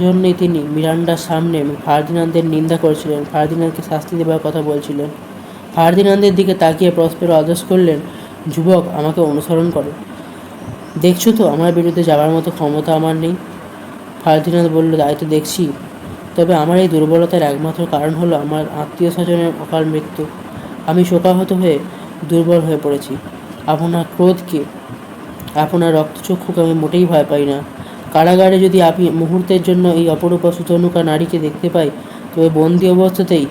জন্যই তিনি মিরান্ডার সামনে ফার্দিনান্দের নিন্দা করছিলেন, ফার্দিনান্দকে শাস্তি দেওয়ার কথা বলছিলেন। ফার্দিনান্দের দিকে তাকিয়ে প্রসপেরো আদেশ করলেন, যুবক, আমাকে অনুসরণ করো। দেখছো তো আমার বিরুদ্ধে যাওয়ার মতো ক্ষমতা আমার নেই। ফার্দিনান্দ বলল, তাই তো দেখছি। তবে আমার এই দুর্বলতার একমাত্র কারণ হলো আমার আত্মীয় স্বজনের অকাল মৃত্যু। আমি শোকাহত হয়ে দুর্বল হয়ে পড়েছি। আপনার ক্রোধকে, আপনার রক্তচক্ষুকে আমি মোটেই ভয় পাই না। কারাগারে যদি আমি মুহূর্তের জন্য এই অপরূপা সুতনুকা নারীকে দেখতে পাই, তবে বন্দি অবস্থাতেই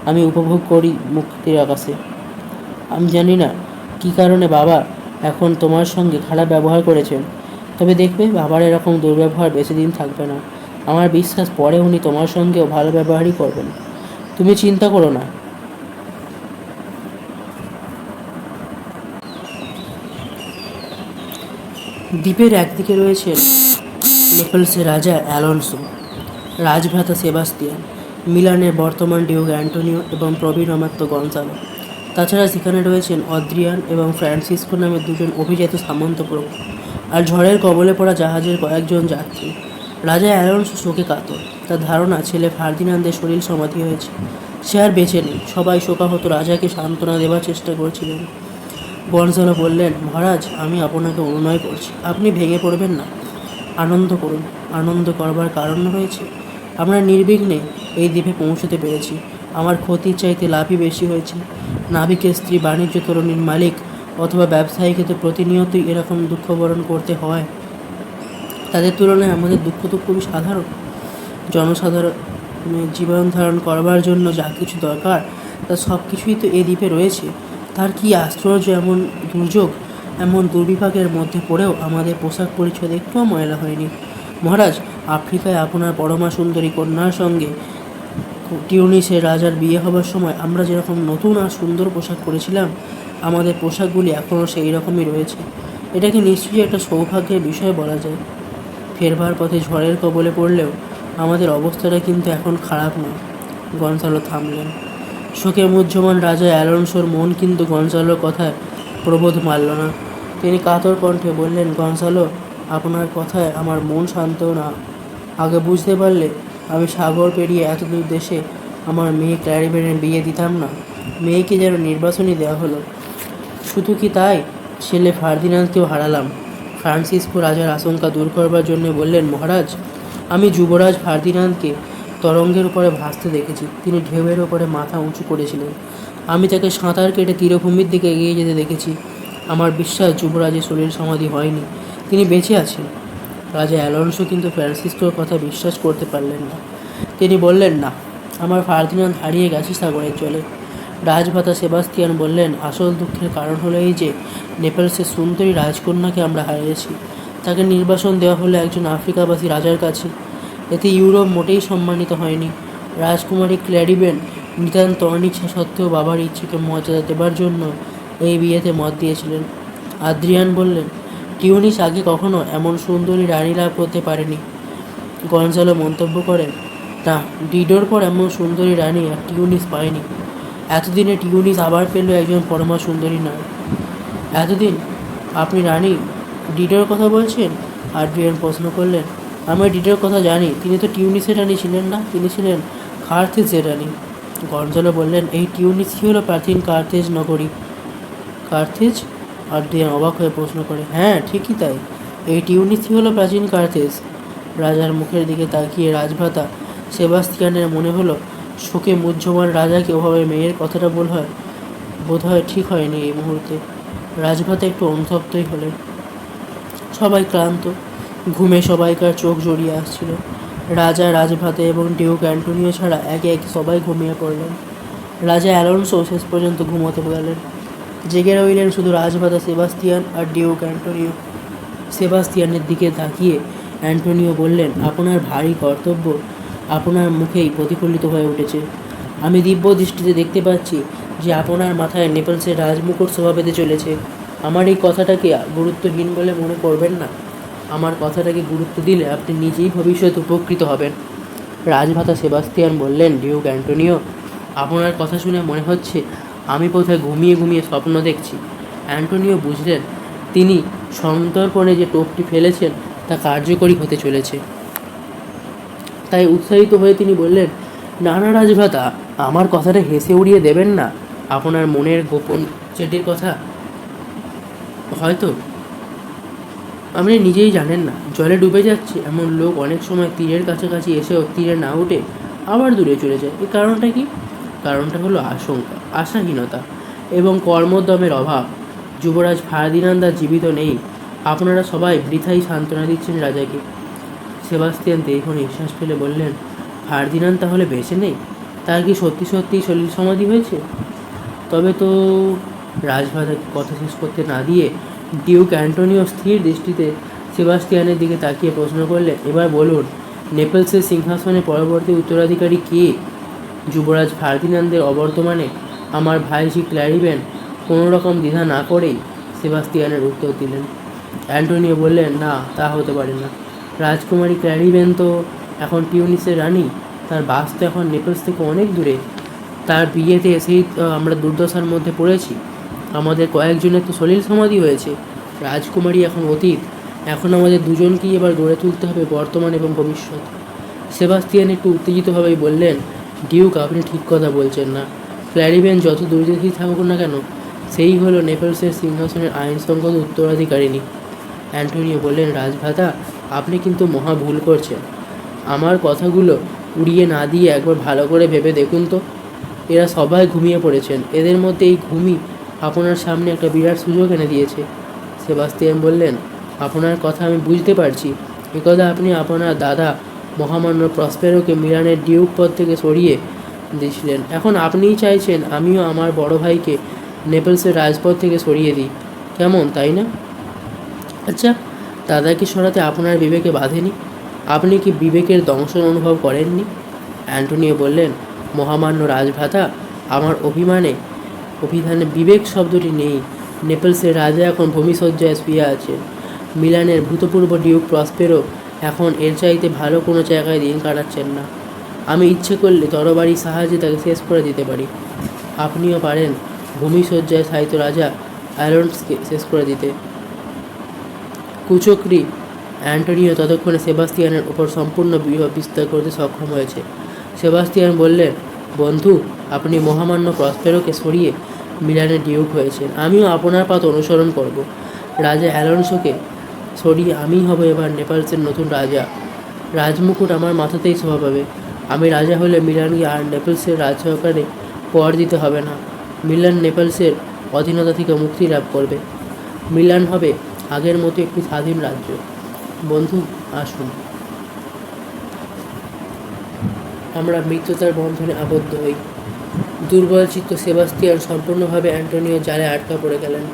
আমি উপভোগ করি মুক্তির আকাশে। আমি জানি না কী কারণে বাবা এখন তোমার সঙ্গে খারাপ ব্যবহার করেছেন, তবে দেখবে বাবার এরকম দুর্ব্যবহার বেশি দিন থাকবে না। আমার বিশ্বাস পরে উনি তোমার সঙ্গেও ভালো ব্যবহারই করবেন। তুমি চিন্তা করো না। দ্বীপের একদিকে রয়েছেন নেপলসের রাজা অ্যালনসো, রাজভ্রাতা সেবাস্তিয়ান, মিলানের বর্তমান ডিউক অ্যান্টোনিও এবং প্রবীণ অমাত্য গনজালো। তাছাড়া সেখানে রয়েছেন অদ্রিয়ান এবং ফ্রান্সিসকো নামের দুজন অভিজাত সামন্তপ্রভু, আর ঝড়ের কবলে পড়া জাহাজের কয়েকজন যাত্রী। রাজা অ্যালনসো শোকে কাতর। তার ধারণা ছেলে ফার্দিনান্দের শরীর সমাধি হয়েছে, সে আর বেঁচে নেই। সবাই শোকাহত রাজাকে সান্ত্বনা দেওয়ার চেষ্টা করছিলেন। গনজালো বললেন, মহারাজ, আমি আপনাকে অনুনয় করছি, আপনি ভেঙে পড়বেন না। আনন্দ করুন। আনন্দ করবার কারণ রয়েছে। আমরা নির্বিঘ্নে এই দ্বীপে পৌঁছতে পেরেছি। আমার ক্ষতির চাইতে লাভই বেশি হয়েছে। নাবিকের স্ত্রী, বাণিজ্য তরুণীর মালিক অথবা ব্যবসায়ীকে তো প্রতিনিয়তই এরকম দুঃখ বরণ করতে হয়। তাদের তুলনায় আমাদের দুঃখ তো খুবই সাধারণ। জনসাধারণ জীবন ধারণ করবার জন্য যা কিছু দরকার তার সব কিছুই তো এই দ্বীপে রয়েছে। তার কি আশ্চর্য, এমন দুর্যোগ, এমন দুর্বিপাকের মধ্যে পড়েও আমাদের পোশাক পরিচ্ছদ একটুও ময়লা হয়নি। মহারাজ, আফ্রিকায় আপনার পরমা সুন্দরী কন্যার সঙ্গে টিউনিসের রাজার বিয়ে হবার সময় আমরা যেরকম নতুন আর সুন্দর পোশাক পরেছিলাম, আমাদের পোশাকগুলি এখনও সেই রকমই রয়েছে। এটাকে নিশ্চয়ই একটা সৌভাগ্যের বিষয় বলা যায়। ফেরবার পথে ঝড়ের কবলে পড়লেও আমাদের অবস্থাটা কিন্তু এখন খারাপ নয়। গনসালো থামলেন। শোকে মুহ্যমান রাজা অ্যালনসোর মন কিন্তু গনসালোর কথায় প্রবোধ মারল না। তিনি কাতর কণ্ঠে বললেন, গনসালো, আপনার কথায় আমার মন শান্ত না। আগে বুঝতে পারলে আমি সাগর পেরিয়ে এতদূর দেশে আমার মেয়ে ক্ল্যারিবেনের বিয়ে দিতাম না। মেয়েকে যেন নির্বাসনই দেওয়া হলো। শুধু কি তাই, ছেলে ফার্দিনান্দকেও হারালাম। ফ্রান্সিসকো রাজার আশঙ্কা দূর করবার জন্য বললেন, মহারাজ, আমি যুবরাজ ফার্দিনান্দকে তরঙ্গের উপরে ভাসতে দেখেছি। তিনি ঢেউয়ের ওপরে মাথা উঁচু করেছিলেন। আমি তাকে সাঁতার কেটে তীরভূমির দিকে এগিয়ে যেতে দেখেছি। আমার বিশ্বাস যুবরাজের শরীর সমাধি হয়নি, তিনি বেঁচে আছেন। রাজা অ্যালনসো কিন্তু ফ্রান্সিসকোর কথা বিশ্বাস করতে পারলেন না। তিনি বললেন, না, আমার ফার্দিনান্দ হারিয়ে গেছে সাগরের জলে। রাজভাতা সেবাস্তিয়ান বললেন, আসল দুঃখের কারণ হলো এই যে নেপালসের সুন্দরী রাজকন্যাকে আমরা হারিয়েছি। তাকে নির্বাসন দেওয়া হলো একজন আফ্রিকাবাসী রাজার কাছে। এতে ইউরোপ মোটেই সম্মানিত হয়নি। রাজকুমারী ক্ল্যারিবেন নিতান্ত অনিচ্ছা সত্ত্বেও বাবার ইচ্ছেকে মর্যাদা দেবার জন্য এই বিয়েতে মত দিয়েছিলেন। আদ্রিয়ান বললেন, টিউনিস আগে কখনো এমন সুন্দরী রানী লাভ করতে পারেনি। গনজালো মন্তব্য করেন, না, ডিডোর পর এমন সুন্দরী রানী আর টিউনিস পায়নি। এতদিনে টিউনিস আবার পেল একজন পরমা সুন্দরী নারী। এতদিন আপনি রানী ডিডোর কথা বলছেন? আদ্রিয়ান প্রশ্ন করলেন। আমি ডিডোর কথা জানি, তিনি তো টিউনিসের রানী ছিলেন না, তিনি ছিলেন কার্থেজের রানী। গনজালো বললেন, এই টিউনিসই হলো প্রাচীন কার্থেজ নগরী। কার্থেজ? আদ্রিয়ান অবাক হয়ে প্রশ্ন করে। হ্যাঁ, ঠিকই তাই, এই টিউনিসই হলো প্রাচীন কার্থেজ। রাজার মুখের দিকে তাকিয়ে রাজভাতা সেবাস্তিয়ানের মনে হলো শোকে মুহ্যমান রাজাকে ওভাবে মেয়ের কথাটা বোধহয় ঠিক হয়নি এই মুহূর্তে। রাজভাতা একটু অনুতপ্তই হলেন। সবাই ক্লান্ত, ঘুমে সবাইকার চোখ জড়িয়ে আসছিল। রাজা, রাজভাতে এবং ডিউক অ্যান্টোনিও ছাড়া একে একে সবাই ঘুমিয়ে পড়লেন। রাজা অ্যালনসো শেষ পর্যন্ত ঘুমোতে গেলেন। জেগে রইলেন শুধু রাজভাতা সেবাস্তিয়ান আর ডিউক অ্যান্টোনিও। সেবাস্তিয়ানের দিকে তাকিয়ে অ্যান্টোনিও বললেন, আপনার ভারী কর্তব্য আপনার মুখেই প্রতিফলিত হয়ে উঠেছে। আমি দিব্য দৃষ্টিতে দেখতে পাচ্ছি যে আপনার মাথায় নেপালসের রাজমুকুট শোভা পেতে চলেছে। আমার এই কথাটাকে গুরুত্বহীন বলে মনে করবেন না। আমার কথাটাকে গুরুত্ব দিলে আপনি নিজেই ভবিষ্যতে উপকৃত হবেন। রাজভাতা সেবাস্তিয়ান বললেন, ডিউক অ্যান্টোনিও, আপনার কথা শুনে মনে হচ্ছে আমি বোধহয় ঘুমিয়ে ঘুমিয়ে স্বপ্ন দেখছি। অ্যান্টোনিও বুঝলেন তিনি সন্তর্পণে যে টোপটি ফেলেছেন তা কার্যকরী হতে চলেছে। তাই উৎসাহিত হয়ে তিনি বললেন, নানা রাজভাতা, আমার কথাটা হেসে উড়িয়ে দেবেন না। আপনার মনের গোপন চেটির কথা হয়তো আপনি নিজেই জানেন না। জলে ডুবে যাচ্ছে এমন লোক অনেক সময় তীরের কাছাকাছি এসেও তীরে না উঠে আবার দূরে চলে যায়। এই কারণটা কি? কারণটা হলো আশঙ্কা, আশাহীনতা এবং কর্মোদ্যমের অভাব। যুবরাজ ফার্দিনান্দ আর জীবিত নেই। আপনারা সবাই বৃথাই সান্ত্বনা দিচ্ছেন রাজাকে। সেবাস্তিয়ান দীর্ঘ নিঃশ্বাস ফেলে বললেন, ফার্দিনান্দ তাহলে বেঁচে নেই? তার কি সত্যি সত্যিই শরীর সমাধি হয়েছে? তবে তো। রাজভাতাকে কথা শেষ করতে না দিয়ে ডিউক অ্যান্টোনিও স্থির দৃষ্টিতে সেবাস্তিয়ানের দিকে তাকিয়ে প্রশ্ন করলেন, এবার বলুন, নেপলসের সিংহাসনে পরবর্তী উত্তরাধিকারী কে? যুবরাজ ফার্দিনান্দের অবর্তমানে আমার ভাইঝি ক্ল্যারিবেন কোনো রকম দ্বিধা না করেই সেবাস্তিয়ানের উত্তর দিলেন। অ্যান্টোনিও বললেন, না, তা হতে পারে না। রাজকুমারী ক্ল্যারিবেন তো এখন টিউনিসের রানী। তার বাস তো এখন নেপলস থেকে অনেক দূরে। তার বিয়েতে এসেই আমরা দুর্দশার মধ্যে পড়েছি। আমাদের কয়েকজনের তো সলিল সমাধি হয়েছে। রাজকুমারী এখন অতীত। এখন আমাদের দুজনকেই এবার গড়ে তুলতে হবে বর্তমান এবং ভবিষ্যৎ। সেবাস্তিয়ান একটু উত্তেজিতভাবেই বললেন, ডিউক, আপনি ঠিক কথা বলছেন না। ক্ল্যারিবেন যত দূরদেশেই থাকুক না কেন, সেই হলো নেপলসের সিংহাসনের আইনসঙ্গত উত্তরাধিকারিণী। অ্যান্টোনিও বললেন, রাজভাতা, আপনি কিন্তু মহা ভুল করছেন। আমার কথাগুলো উড়িয়ে না দিয়ে একবার ভালো করে ভেবে দেখুন তো। এরা সবাই ঘুমিয়ে পড়েছেন। এদের মধ্যে এই ঘুমই আপনার সামনে একটা বিরাট সুযোগ এনে দিয়েছে। সেবাস্তিয়ান বললেন, আপনার কথা আমি বুঝতে পারছি। একথা আপনি আপনার দাদা মহামান্য প্রসপেরোকে মিলানের ডিউক পদ থেকে সরিয়ে দিয়েছিলেন। এখন আপনিই চাইছেন আমিও আমার বড় ভাইকে নেপলসের রাজপদ থেকে সরিয়ে দিই। কেমন, তাই না? আচ্ছা, দাদাকে সরাতে আপনার বিবেকে বাঁধেনি? আপনি কি বিবেকের দংশন অনুভব করেননি? অ্যান্টোনিও বললেন, মহামান্য রাজভ্রাতা, আমার অভিধানে বিবেক শব্দটি নেই। নেপলসের রাজা এখন ভূমিশয্যায় শুয়ে আছেন। মিলানের ভূতপূর্ব ডিউক প্রসপেরো এখন এর চাইতে ভালো কোনো জায়গায় দিন কাটাচ্ছেন না। আমি ইচ্ছে করলে তরবারির সাহায্যে তাকে শেষ করে দিতে পারি। আপনিও পারেন ভূমিশয্যায় শায়িত রাজা অ্যালোনসকে শেষ করে দিতে। কুচক্রী অ্যান্টোনিও ততক্ষণে সেবাস্তিয়ানের ওপর সম্পূর্ণ বিস্তার করতে সক্ষম হয়েছে। সেবাস্তিয়ান বললেন, বন্ধু, আপনি মহামান্য প্রসপেরোকে সরিয়ে মিলানের ডিউক হয়েছেন। আমিও আপনার পথ অনুসরণ করব। রাজা অ্যালোনসোকে সরিয়ে আমিই হব এবার নেপালসের নতুন রাজা। রাজমুকুট আমার মাথাতেই শোভা পাবে। আমি রাজা হলে মিলানকে আর নেপলসের রাজসরকারে কর দিতে হবে না। মিলান নেপলসের অধীনতা থেকে মুক্তি লাভ করবে। মিলান হবে আগের মতো একটি স্বাধীন রাজ্য। বন্ধু, আসুন আমরা মিত্রতার বন্ধনে আবদ্ধ হই। দুর্বল চিত্ত সেবাস্তিয়ান সম্পূর্ণভাবে অ্যান্টোনিও জালে আটকা পড়ে গেলেন।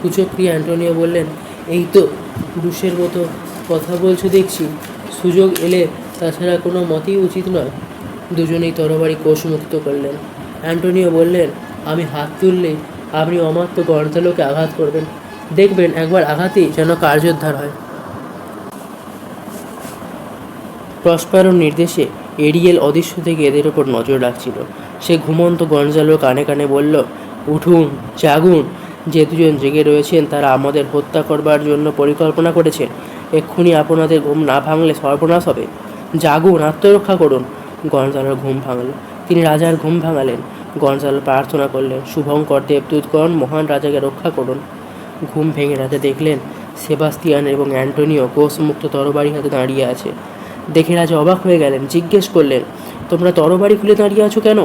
কুচক্রী অ্যান্টোনিও বললেন, এই তো রুশের মতো কথা বলছো দেখছি। সুযোগ এলে তাছাড়া কোনো মতেই উচিত নয়। দুজনেই তরবারি কোষমুক্ত করলেন। অ্যান্টোনিও বললেন, আমি হাত তুললেই আপনি অমাত্য গর্দালোকে আঘাত করবেন। দেখবেন একবার আঘাতেই যেন কার্যোদ্ধার হয়। প্রসপারোর নির্দেশে এরিয়েল অদৃশ্য থেকে এদের ওপর নজর রাখছিল। সে ঘুমন্ত গঞ্জালোর কানে কানে বলল, উঠুন, জাগুন। যে দুজন জেগে রয়েছেন তারা আমাদের হত্যা করবার জন্য পরিকল্পনা করেছেন। এক্ষুনি আপনাদের ঘুম না ভাঙলে সর্বনাশ হবে। জাগুন, আত্মরক্ষা করুন। গঞ্জালোর ঘুম ভাঙল। তিনি রাজার ঘুম ভাঙালেন। গঞ্জালো প্রার্থনা করলেন, শুভঙ্কর দেবদূতগণ, মহান রাজাকে রক্ষা করুন। ঘুম ভেঙে রাজা দেখলেন সেবাস্তিয়ান এবং অ্যান্টোনিও কোষমুক্ত তরবারি হাতে দাঁড়িয়ে আছে। দেখে রাজা অবাক হয়ে গেলেন। জিজ্ঞেস করলেন, তোমরা তরবারি খুলে দাঁড়িয়ে আছো কেন?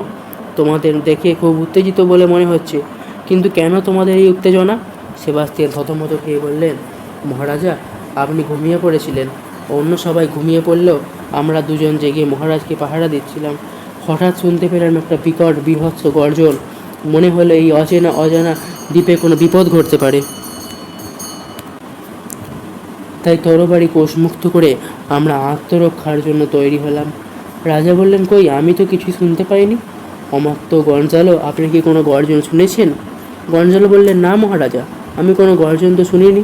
তোমাদের দেখে খুব উত্তেজিত বলে মনে হচ্ছে, কিন্তু কেন তোমাদের এই উত্তেজনা? সেবাস্তিয়ান থতমত খেয়ে বললেন, মহারাজা, আপনি ঘুমিয়ে পড়েছিলেন। অন্য সবাই ঘুমিয়ে পড়লেও আমরা দুজন জেগে মহারাজকে পাহারা দিচ্ছিলাম। হঠাৎ শুনতে পেলাম একটা বিকট বীভৎস গর্জন। মনে হলো এই অজানা দ্বীপে কোনো বিপদ ঘটতে পারে। তাই তরবারি কোষমুক্ত করে আমরা আত্মরক্ষার জন্য তৈরি হলাম। রাজা বললেন, কই, আমি তো কিছুই শুনতে পাইনি। অমাত্য গঞ্জালো, আপনি কি কোনো গর্জন শুনেছেন? গঞ্জালো বললেন, না মহারাজা, আমি কোনো গর্জন তো শুনিনি।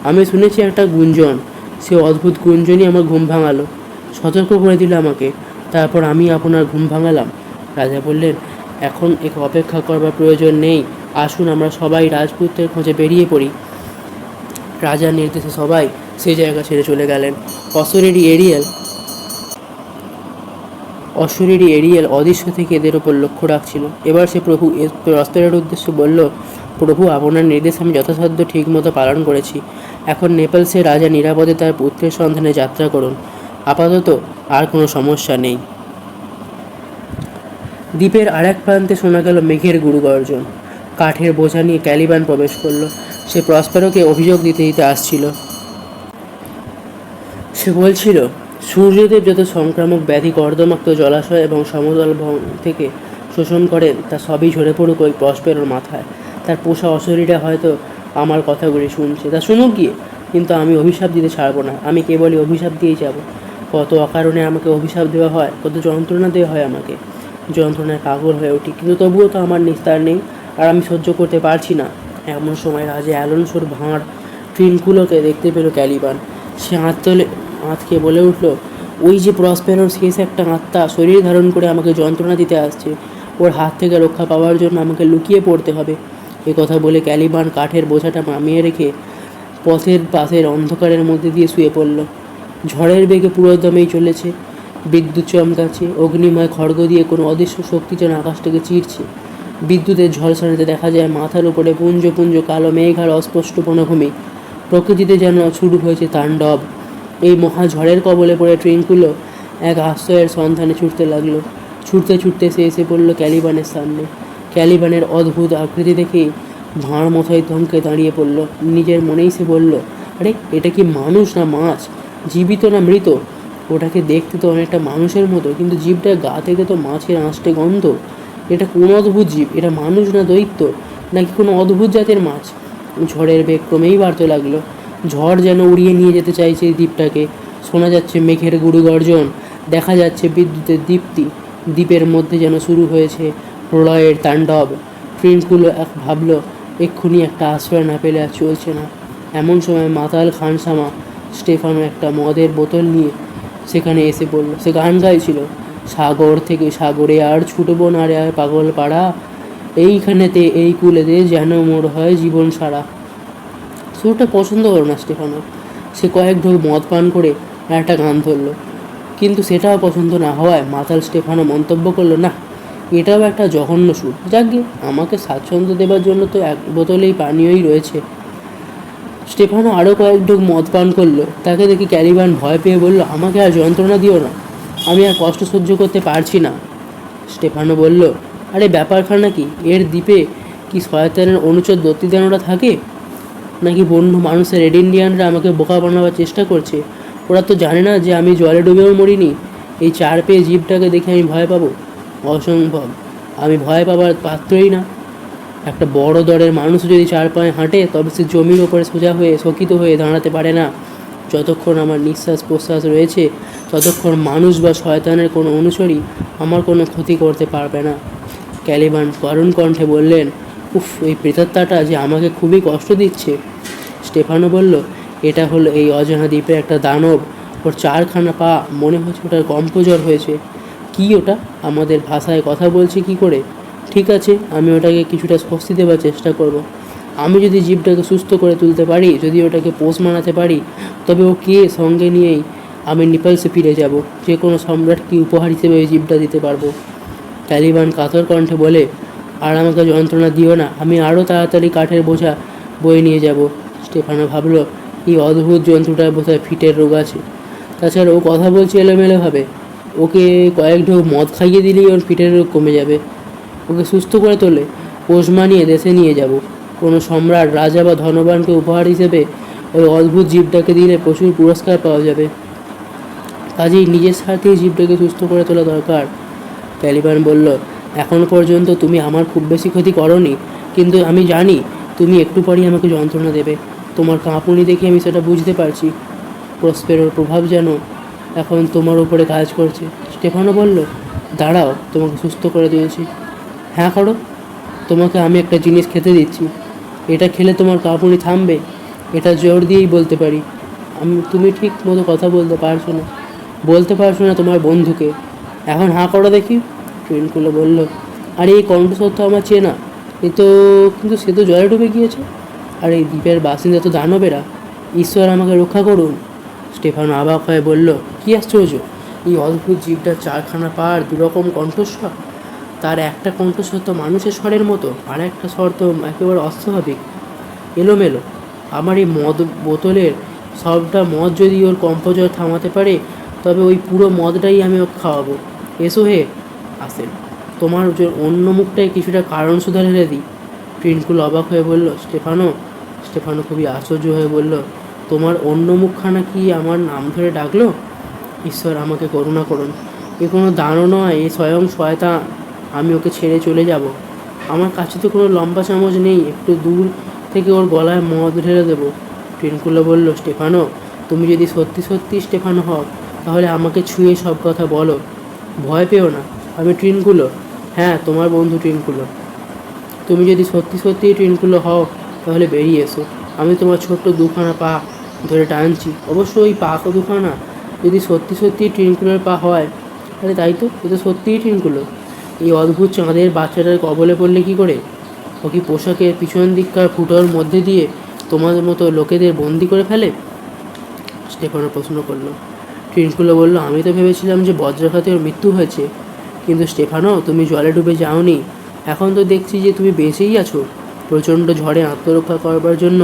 আমি শুনেছি একটা গুঞ্জন। সে অদ্ভুত গুঞ্জনই আমার ঘুম ভাঙালো, সতর্ক করে দিল আমাকে। তারপর আমি আপনার ঘুম ভাঙালাম। রাজা বললেন, এখন অপেক্ষা করবার প্রয়োজন নেই। আসুন আমরা সবাই রাজপুত্রের খোঁজে বেরিয়ে পড়ি। রাজার নির্দেশে সবাই সেই জায়গা ছেড়ে চলে গেলেন। অশরীরী এরিয়েল অদৃশ্য থেকে এদের ওপর লক্ষ্য রাখছিল। এবার সে প্রসপেরোর উদ্দেশ্যে বলল, প্রভু, আপনার নির্দেশ আমি যথাসাধ্য ঠিকমতো পালন করেছি। এখন নেপালসের রাজা নিরাপদে তার পুত্রের সন্ধানে যাত্রা করুন। আপাতত আর কোনো সমস্যা নেই। দ্বীপের আরেক প্রান্তে শোনা গেল মেঘের গুরুগর্জন। কাঠের বোঝা নিয়ে ক্যালিবান প্রবেশ করলো। সে প্রসপেরোকে অভিযোগ দিতে দিতে আসছিল। সে বলছিল, সূর্যদেব যত সংক্রামক ব্যাধি কর্দমাক্ত জলাশয় এবং সমতল থেকে শোষণ করেন তা সবই ঝরে পড়ুক ওই প্রসপেরোর মাথায়। তার পোষা অশরীরা হয়তো আমার কথাগুলি শুনছে, তা শুনুক গিয়ে। কিন্তু আমি অভিশাপ দিতে ছাড়বো না। আমি কেবলই অভিশাপ দিয়েই যাব। কত অকারণে আমাকে অভিশাপ দেওয়া হয়, কত যন্ত্রণা দেওয়া হয় আমাকে। যন্ত্রণায় পাগল হয়ে উঠি, কিন্তু তবুও তো আমার নিস্তার নেই, আর আমি সহ্য করতে পারছি না। এমন সময় রাজা অ্যালোনসোর ভাঁড় ট্রিনকুলোকে দেখতে পেল ক্যালিবান। সে আঁতকে বলে উঠল, ওই যে প্রসপেরোর শেষ একটা আত্মা শরীর ধারণ করে আমাকে যন্ত্রণা দিতে আসছে। ওর হাত থেকে রক্ষা পাওয়ার জন্য আমাকে লুকিয়ে পড়তে হবে। এ কথা বলে ক্যালিবান কাঠের বোঝাটা নামিয়ে রেখে পথের পাশের অন্ধকারের মধ্যে দিয়ে শুয়ে পড়ল। ঝড়ের বেগে পুরোদমেই চলেছে। বিদ্যুৎ চমকাচ্ছে। অগ্নিময় খড়গ দিয়ে কোনো অদৃশ্য শক্তি যেন আকাশটাকে চিরছে। বিদ্যুতের ঝলসানিতে দেখা যায় মাথার উপরে পুঞ্জ পুঞ্জ কালো মেঘ আর অস্পষ্ট বনভূমি। প্রকৃতিতে যেন শুরু হয়েছে তাণ্ডব। এই মহা ঝড়ের কবলে পড়ে ট্রিনকুলো এক আশ্রয়ের সন্ধানে ছুটতে লাগলো। ছুটতে ছুটতে সে এসে পড়ল ক্যালিবানের সামনে। ক্যালিবানের অদ্ভুত আকৃতি দেখেই ভাঁড় মশাই থমকে দাঁড়িয়ে পড়ল। নিজের মনেই সে বলল, আরে, এটা কি মানুষ না মাছ? জীবিত না মৃত? ওটাকে দেখতে তো অনেকটা মানুষের মতো, কিন্তু জীবটার গা থেকে তো মাছের আঁশটে গন্ধ। এটা কোন অদ্ভুত জীব? এটা মানুষ না দৈত্য, নাকি কোনো অদ্ভুত জাতের মাছ? ঝড়ের বেগ ক্রমেই বাড়তে লাগলো। ঝড় যেন উড়িয়ে নিয়ে যেতে চাইছে এই দ্বীপটাকে। শোনা যাচ্ছে মেঘের গুরু গর্জন, দেখা যাচ্ছে বিদ্যুতের দীপ্তি। দ্বীপের মধ্যে যেন শুরু হয়েছে প্রলয়ের তাণ্ডব। ট্রেনগুলো ভাবলো এক্ষুনি একটা আশ্রয় না পেলে আর চলছে না। এমন সময় মাতাল খানসামা স্টেফানো একটা মদের বোতল নিয়ে সেখানে এসে পড়ল। সে গান গাইছিল, সাগর থেকে সাগরে আর ছুটবো না রে আর পাগল পাড়া, এইখানেতে এই কুলেতে যেন মোর হয় জীবন সারা। সুরটা পছন্দ হলো না স্টেফানো। সে কয়েক ঢোক মদ পান করে একটা গান ধরল, কিন্তু সেটাও পছন্দ না হওয়ায় মাতাল স্টেফানো মন্তব্য করলো, না এটাও একটা জঘন্য সুর, যাকগে আমাকে স্বাচ্ছন্দ্য দেবার জন্য তো এক বোতলেই পানীয়ই রয়েছে। স্টেফানো আরও কয়েক ঢোক মদ পান করলো। তাকে দেখে ক্যালিবান ভয় পেয়ে বলল, আমাকে আর যন্ত্রণা দিও না, আমি আর কষ্ট সহ্য করতে পারছি না। স্টেফানো বলল, আরে ব্যাপারখানা কি? এর দ্বীপে কি শয়তানের অনুচর দত্তিদানোরা থাকে, নাকি বন্য মানুষের রেড ইন্ডিয়ানরা আমাকে বোকা বানাবার চেষ্টা করছে? ওরা তো জানে না যে আমি জলে ডুবেও মরিনি। এই চার পেয়ে জীবটাকে দেখে আমি ভয় পাবো? অসম্ভব, আমি ভয় পাবার পাত্রই না। একটা বড় দরের মানুষ যদি চার পায়ে হাঁটে তবে সে জমির ওপরে সোজা হয়ে শকিত হয়ে দাঁড়াতে পারে না। যতক্ষণ আমার নিঃশ্বাস প্রশ্বাস রয়েছে ততক্ষণ মানুষ বা শয়তানের কোনো অনুচরই আমার কোনো ক্ষতি করতে পারবে না। ক্যালিবান করুণ কণ্ঠে বললেন, উফ, এই প্রেতাত্মাটা যে আমাকে খুবই কষ্ট দিচ্ছে। স্টেফানো বলল, এটা হলো এই অজানা দ্বীপে একটা দানব, ওর চারখানা পা, মনে হচ্ছে ওটার কম্পজ্বর হয়েছে। কি ওটা আমাদের ভাষায় কথা বলছে কি করে? ঠিক আছে, আমি ওটাকে কিছুটা স্বস্তি দেওয়ার চেষ্টা করব। আমি যদি জীবটাকে সুস্থ করে তুলতে পারি, যদি ওটাকে পোষ মানাতে পারি, তবে ও কে সঙ্গে নিয়েই আমি নেপালসে ফিরে যাব। যে কোনো সম্রাটকে উপহার হিসেবে ওই জীবটা দিতে পারবো। ক্যালিবান কাতর কণ্ঠে বলে, আর আমাকে যন্ত্রণা দিও না, আমি আরও তাড়াতাড়ি কাঠের বোঝা বয়ে নিয়ে যাব। স্টেফানো ভাবলো, এই অদ্ভুত জন্তুটার বোধহয় ফিটের রোগ আছে। তাছাড়া ও কথা বলছে এলোমেলোভাবে, ওকে কয়েক ঢোক মদ খাইয়ে দিলেই ওর ফিটের রোগ কমে যাবে। ওকে সুস্থ করে তোলে পোষ মানিয়ে দেশে নিয়ে যাব। কোনো সম্রাট, রাজা বা ধনবানকে উপহার হিসেবে ওই অদ্ভুত জীবটাকে দিলে প্রচুর পুরস্কার পাওয়া যাবে। কাজেই নিজের স্বার্থেই জীবটাকে সুস্থ করে তোলা দরকার। ক্যালিবান বলল, এখনও পর্যন্ত তুমি আমার খুব বেশি ক্ষতি করনি, কিন্তু আমি জানি তুমি একটু পরেই আমাকে যন্ত্রণা দেবে। তোমার কাঁপুনি দেখে আমি সেটা বুঝতে পারছি। প্রসপেরোর প্রভাব যেন এখন তোমার উপরে কাজ করছে। স্টেফানো বলল, দাঁড়াও, তোমাকে সুস্থ করে দিয়েছি। হ্যাঁ করো, তোমাকে আমি একটা জিনিস খেতে দিচ্ছি, এটা খেলে তোমার কাঁপুনি থামবে। এটা জোর দিয়েই বলতে পারি। তুমি ঠিক মতো কথা বলতে পারছো না তোমার বন্ধুকে। এখন হাঁ করো দেখি। টুইনকুলো বলল, আরে এই কণ্ঠস্বর তো আমার চেনা, কিন্তু সে তো জলে ডুবে গিয়েছে। আর এই দ্বীপের বাসিন্দা তো দানবেরা। ঈশ্বর আমাকে রক্ষা করুন। স্টেফানো অবাক হয়ে বলল, কী আশ্চর্য, এই অদ্ভুত জীবটার চারখানা পা আর দুরকম কণ্ঠস্বর। তার একটা কণ্ঠস্বর তো মানুষের স্বরের মতো, আর একটা স্বর তো একেবারে অস্বাভাবিক, এলোমেলো। আমার এই মদ বোতলের সবটা মদ যদি ওর কম্পজ্বর থামাতে পারে, তবে ওই পুরো মদটাই আমি ওকে খাওয়াবো। এসো হে, আসেন, তোমার অন্য মুখটায় কিছুটা কারণ শুধরে ঢেলে দিই। ট্রিনকুল অবাক হয়ে বলল, স্টেফানো খুবই আশ্চর্য হয়ে বলল, তোমার অন্য মুখখানা কি আমার নাম ধরে ডাকলো? ঈশ্বর আমাকে করুণা করুন, এ কোনো দানও নয়, এ স্বয়ং শয়তান। আমি ওকে ছেড়ে চলে যাব। আমার কাছে তো কোনো লম্বা চামচ নেই, একটু দূর থেকে ওর গলায় মদ ঢেলে দেবো। ট্রিনকুলো বলল, স্টেফানো, তুমি যদি সত্যি সত্যি স্টেফানো হও তাহলে আমাকে ছুঁয়ে সব কথা বলো, ভয় পেও না। আমি ট্রিনকুলো, হ্যাঁ তোমার বন্ধু ট্রিনকুলো। তুমি যদি সত্যি সত্যি ট্রিনকুলো হও তাহলে বেরিয়ে এসো। আমি তোমার ছোট্ট দুখানা পা ধরে টানছি। অবশ্য ওই পা দুখানা যদি সত্যি সত্যি ট্রিনকুলোর পা হয়, আরে তাই তো, এ তো সত্যিই ট্রিনকুলো। এই অদ্ভুত চাঁদের বাচ্চাটার কবলে পড়লে কী করে? ও কি পোশাকের পিছন দিককার ফুটোর মধ্যে দিয়ে তোমাদের মতো লোকেদের বন্দি করে ফেলে? স্টেফানো প্রশ্ন করলো। ট্রিনকুলো বলল, আমি তো ভেবেছিলাম যে বজ্রাঘাতে ওর মৃত্যু হয়েছে, কিন্তু স্টেফানো, তুমি জলে ডুবে যাওনি। এখন তো দেখছি যে তুমি বেঁচেই আছো। প্রচণ্ড ঝড়ে আত্মরক্ষা করবার জন্য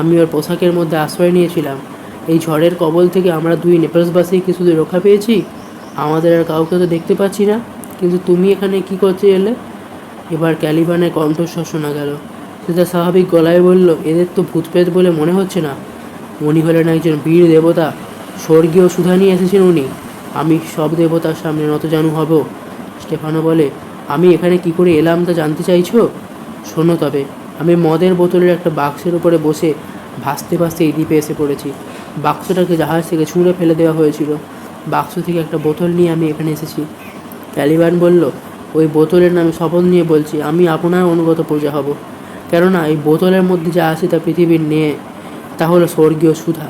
আমি ওর পোশাকের মধ্যে আশ্রয় নিয়েছিলাম। এই ঝড়ের কবল থেকে আমরা দুই নেপালসবাসী কি শুধু রক্ষা পেয়েছি? আমাদের আর কাউকে তো দেখতে পাচ্ছি না। কিন্তু তুমি এখানে কি করতে এলে? এবার ক্যালিবানের কণ্ঠস্বর শোনা গেল। সেটা স্বাভাবিক গলায় বলল, এদের তো ভূতপ্রেত বলে মনে হচ্ছে না। উনি হলেন একজন বীর দেবতা, স্বর্গীয় সুধা নিয়ে এসেছেন উনি। আমি সব দেবতার সামনে নতজানু হব। স্টেফানো বলে, আমি এখানে কি করে এলাম তা জানতে চাইছো? শোনো তবে, আমি মদের বোতলের একটা বাক্সের উপরে বসে ভাসতে ভাসতে এই দ্বীপে এসে পড়েছি। বাক্সটাকে জাহাজ থেকে ছুঁড়ে ফেলে দেওয়া হয়েছিল। বাক্স থেকে একটা বোতল নিয়ে আমি এখানে এসেছি। ক্যালিবান বলল, ওই বোতলের নামে শপথ নিয়ে বলছি আমি আপনার অনুগত প্রজা হব। কেননা এই বোতলের মধ্যে যা আছে তা পৃথিবীর নিয়ে তা হলো স্বর্গীয় সুধা।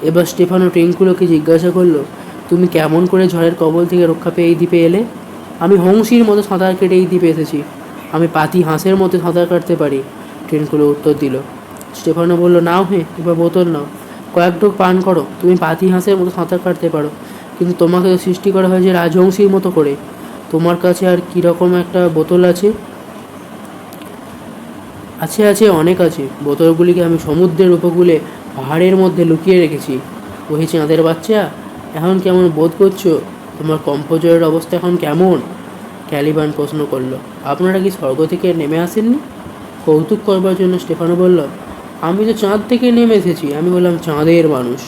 এবার স্টেফানো ট্রিঙ্কুলোকে জিজ্ঞাসা করলো, তুমি কেমন করে ঝড়ের কবল থেকে রক্ষা পেয়ে এই দ্বীপে এলে? আমি হংসীর মতো সাঁতার কেটে এই দ্বীপে এসেছি। আমি পাতি হাঁসের মতো সাঁতার কাটতে পারি, ট্রিঙ্কুলো উত্তর দিল। স্টেফানো বলল, নাও এবার বোতল নাও, কয়েক ঢোক পান করো। তুমি পাতি হাঁসের মতো সাঁতার কাটতে পারো, কিন্তু তোমাকে তো সৃষ্টি করা হয়েছে রাজহংসীর মতো করে। তোমার কাছে আর কীরকম একটা বোতল আছে? আছে অনেক আছে। বোতলগুলিকে আমি সমুদ্রের উপকূলে পাহাড়ের মধ্যে লুকিয়ে রেখেছি। ওই চাঁদের বাচ্চা, এখন কেমন বোধ করছো? তোমার কম্পোজয়ের অবস্থা এখন কেমন? ক্যালিবান প্রশ্ন করলো। আপনারা কি স্বর্গ থেকে নেমে আসেননি? কৌতুক করবার জন্য স্টেফানো বলল, আমি তো চাঁদ থেকে নেমে এসেছি। আমি বললাম, চাঁদের মানুষ।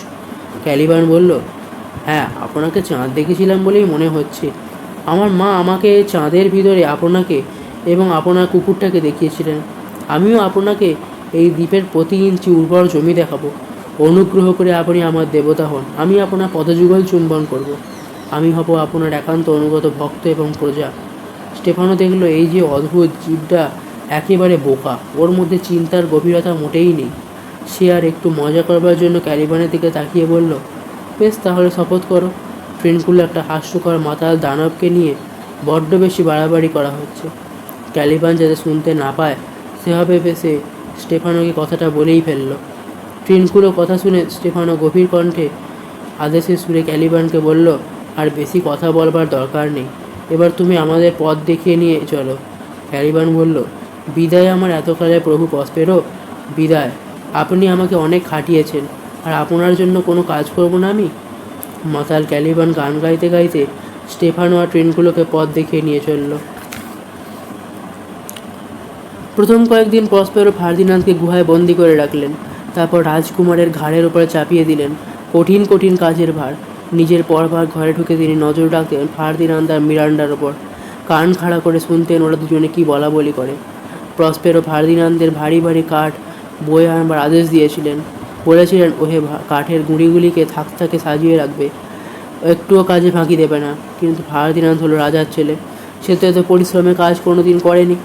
ক্যালিবান বলল, হ্যাঁ, আপনাকে চাঁদ দেখেছিলাম বলেই মনে হচ্ছে। আমার মা আমাকে চাঁদের ভিতরে আপনাকে এবং আপনার কুকুরটাকে দেখিয়েছিলেন। আমিও আপনাকে এই দ্বীপের প্রতি ইঞ্চি উর্বর জমি দেখাবো। অনুগ্রহ করে আপনি আমার দেবতা হন। আমি আপনার পদযুগল চুম্বন করব। আমি হব আপনার একান্ত অনুগত ভক্ত এবং প্রজা। স্টেফানো দেখলো এই যে অদ্ভুত জীবটা একেবারে বোকা, ওর মধ্যে চিন্তার গভীরতা মোটেই নেই। সে আর একটু মজা করবার জন্য ক্যালিবানের দিকে তাকিয়ে বলল, বেশ, তাহলে শপথ করো। ট্রিঙ্কুলো একটা হাস্যকর মাতাল দানবকে নিয়ে বড্ড বেশি বাড়াবাড়ি করা হচ্ছে। ক্যালিবান যাতে শুনতে না পায় সেভাবে সে স্টেফানোকে কথাটা বলেই ফেলল। ট্রিঙ্কুলো কথা শুনে স্টেফানো গভীর কণ্ঠে আদেশের সুরে ক্যালিবানকে বলল, আর বেশি কথা বলবার দরকার নেই, এবার তুমি আমাদের পথ দেখিয়ে নিয়ে চলো। ক্যালিবান বলল, বিদায় আমার এতকালের প্রভু প্রসপেরো, বিদায়। আপনি আমাকে অনেক খাটিয়েছেন, আর আপনার জন্য কোনো কাজ করব না আমি? মাতাল ক্যালিবান গান গাইতে গাইতে স্টেফানো আর ট্রিঙ্কুলোকে পথ দেখিয়ে নিয়ে চলল। প্রথম কয়েকদিন প্রসপেরো ফার্দিনান্দকে গুহায় বন্দি করে রাখলেন। তারপর রাজকুমারের ঘাড়ের ওপরে চাপিয়ে দিলেন কঠিন কঠিন কাজের ভার। নিজের পরভার ঘরে ঢুকে তিনি নজর রাখতেন ফার্দিনান্দ আর মিরান্ডার ওপর। কান খাড়া করে শুনতেন ওরা দুজনে কী বলা বলি করে। প্রসপেরো ফার্দিনান্দের ভারী ভারী কাঠ বয়ে আনবার আদেশ দিয়েছিলেন। বলেছিলেন ওহে কাঠের গুঁড়িগুলিকে থাকে সাজিয়ে রাখবে, একটুও কাজে ফাঁকি দেবে না। কিন্তু ফার্দিনান্দ হলো রাজার ছেলে, সে তো এত পরিশ্রমে কাজ কোনো দিন করেনি।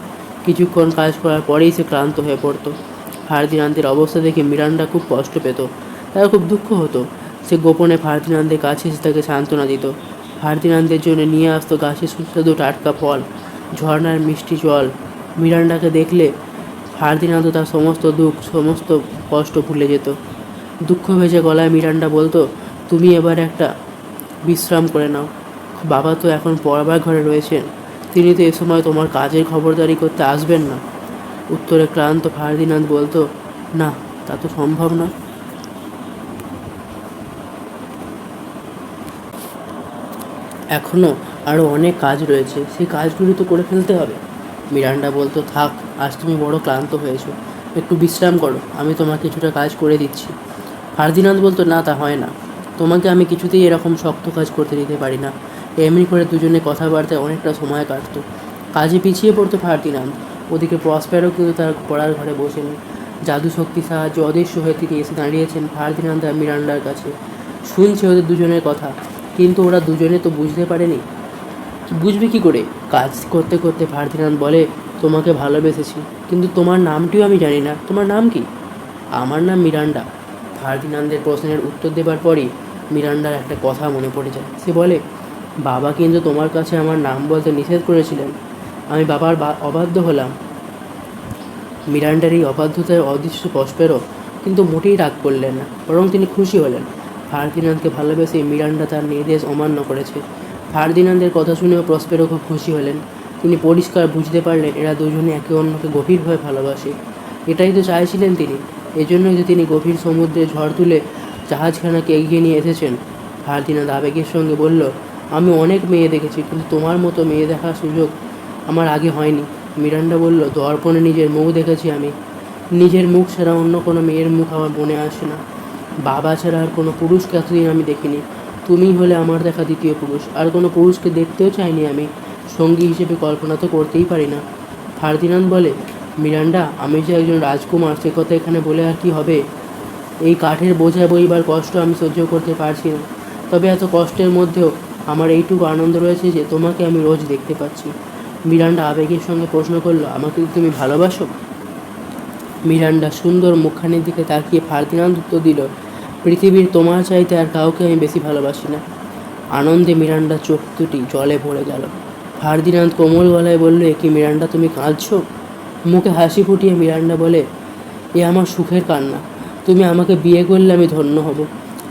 কিছুক্ষণ কাজ করার পরেই সে ক্লান্ত হয়ে পড়তো। ফার্দিনান্দের অবস্থা দেখে মিরান্ডা খুব কষ্ট পেত, তার খুব দুঃখ হতো। সে গোপনে ফার্দিনান্দের কাছে এসে তাকে সান্ত্বনা দিত। ফার্দিনান্দের জন্য নিয়ে আসতো গাছের সুস্বাদু টাটকা ফল, ঝর্নার মিষ্টি জল। মিরান্ডাকে দেখলে ফার্দিনান্দ তার সমস্ত দুঃখ, সমস্ত কষ্ট ভুলে যেত। দুঃখ ভেজে গলায় মিরান্ডা বলতো, তুমি এবার একটা বিশ্রাম করে নাও। বাবা তো এখন পড়বার ঘরে রয়েছেন, তিনি তো এ সময় তোমার কাজের খবরদারি করতে আসবেন না। উত্তরে ক্লান্ত ফার্দিনান্দ বলতো, না, তা তো সম্ভব না। এখনও আরও অনেক কাজ রয়েছে, সেই কাজগুলি তো করে ফেলতে হবে। মিরান্ডা বলতো, থাক, আজ তুমি বড় ক্লান্ত হয়েছো, একটু বিশ্রাম করো, আমি তোমাকে কিছুটা কাজ করে দিচ্ছি। ফার্দিনান্দ বলতো, না, তা হয় না, তোমাকে আমি কিছুতেই এরকম শক্ত কাজ করতে দিতে পারি না। এমনি করে দুজনে কথাবার্তায় অনেকটা সময় কাটতো। কাজে পিছিয়ে পড়তো ফার্দিনান্দ। ওদিকে প্রসপেরও কিন্তু তার পড়ার ঘরে বসেনি। জাদু শক্তির সাহায্যে অদৃশ্য হয়ে তিনি এসে দাঁড়িয়েছেন ফার্দিনান্দ আর মিরান্ডার কাছে। শুনছে ওদের দুজনের কথা, কিন্তু ওরা দুজনে তো বুঝতে পারেনি। বুঝবে কী করে? কাজ করতে করতে ফার্দিনান্দ বলে, তোমাকে ভালোবেসেছি, কিন্তু তোমার নামটিও আমি জানি না, তোমার নাম কি? আমার নাম মিরান্ডা। ফার্দিনান্দের প্রশ্নের উত্তর দেবার পরই মিরান্ডার একটা কথা মনে পড়ে যায়। সে বলে, বাবা কিন্তু তোমার কাছে আমার নাম বলতে নিষেধ করেছিলেন, আমি বাবার অবাধ্য হলাম। মিরান্ডার এই অবাধ্যতায় অদৃশ্য প্রসপেরো কিন্তু মোটেই রাগ করলেন না, বরং তিনি খুশি হলেন। ফার্দিনান্দকে ভালোবেসে মিরান্ডা তার নির্দেশ অমান্য করেছে। ফার্দিনান্দের কথা শুনেও প্রসপেরো খুব খুশি হলেন। তিনি পরিষ্কার বুঝতে পারলেন এরা দুজনে একে অন্যকে গভীরভাবে ভালোবাসে। এটাই তো চাইছিলেন তিনি, এজন্যই তো তিনি গভীর সমুদ্রে ঝড় তুলে জাহাজখানাকে এগিয়ে নিয়ে এসেছেন। ফার্দিনান্দ আবেগের সঙ্গে বলল, আমি অনেক মেয়ে দেখেছি, কিন্তু তোমার মতো মেয়ে দেখার সুযোগ আমার আগে হয়নি। মিরান্ডা বলল, দর্পণে নিজের মুখ দেখেছি আমি, নিজের মুখ ছাড়া অন্য কোনো মেয়ের মুখ আমার মনে আসে না। বাবা ছাড়া আর কোনো পুরুষকে এতদিন আমি দেখিনি, তুমিই হলে আমার দেখা দ্বিতীয় পুরুষ। আর কোনো পুরুষকে দেখতেও চাইনি আমি, সঙ্গী হিসেবে কল্পনা তো করতেই পারি না। ফার্দিনান্দ বলে, মিরান্ডা, আমি যে একজন রাজকুমার সে কথা এখানে বলে আর কি হবে? এই কাঠের বোঝা বইবার কষ্ট আমি সহ্য করতে পারছি না, তবে এত কষ্টের মধ্যেও আমার এইটুকু আনন্দ রয়েছে যে তোমাকে আমি রোজ দেখতে পাচ্ছি। মিরান্ডা আবেগের সঙ্গে প্রশ্ন করলো, আমাকে কি তুমি ভালোবাসো? মিরান্ডা সুন্দর মুখখানির দিকে তাকিয়ে ফার্দিনান্দ উত্তর দিল, পৃথিবীর তোমার চাইতে আর কাউকে আমি বেশি ভালোবাসি না। আনন্দে মিরান্ডার চোখ দুটি জলে ভরে গেল। ফার্দিনান্দ কোমল গলায় বলল, এ কি মিরান্ডা, তুমি কাঁদছো? মুখে হাসি ফুটিয়ে মিরান্ডা বলে, এ আমার সুখের কান্না। তুমি আমাকে বিয়ে করলে আমি ধন্য হব,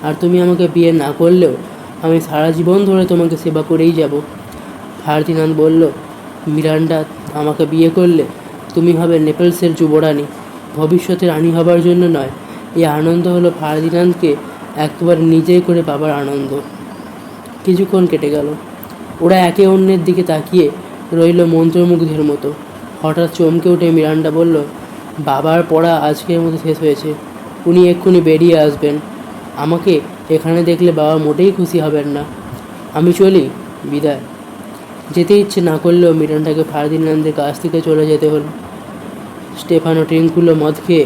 আর তুমি আমাকে বিয়ে না করলেও আমি সারা জীবন ধরে তোমাকে সেবা করেই যাব। ফার্দিনান্দ বলল, মিরান্ডা, আমাকে বিয়ে করলে তুমি হবে নেপলসের যুবরানী, ভবিষ্যতে রানী হবার জন্য নয়। এই আনন্দ হলো ফার্দিনান্দকে একবার নিজেই করে পাবার আনন্দ। কিছুক্ষণ কেটে গেল। ওরা একে অন্যের দিকে তাকিয়ে রইল মন্ত্রমুগ্ধের মতো। হঠাৎ চমকে উঠে মিরান্ডা বলল, বাবার পড়া আজকের মতো শেষ হয়েছে, উনি এক্ষুনি বেরিয়ে আসবেন। আমাকে এখানে দেখলে বাবা মোটেই খুশি হবেন না। আমি চলি, বিদায়। যেতে ইচ্ছে না করলেও মিরান্ডাকে ফার্দিনান্দের কাছ থেকে চলে যেতে হলো। স্টেফানো ট্রিঙ্কুলো মদ খেয়ে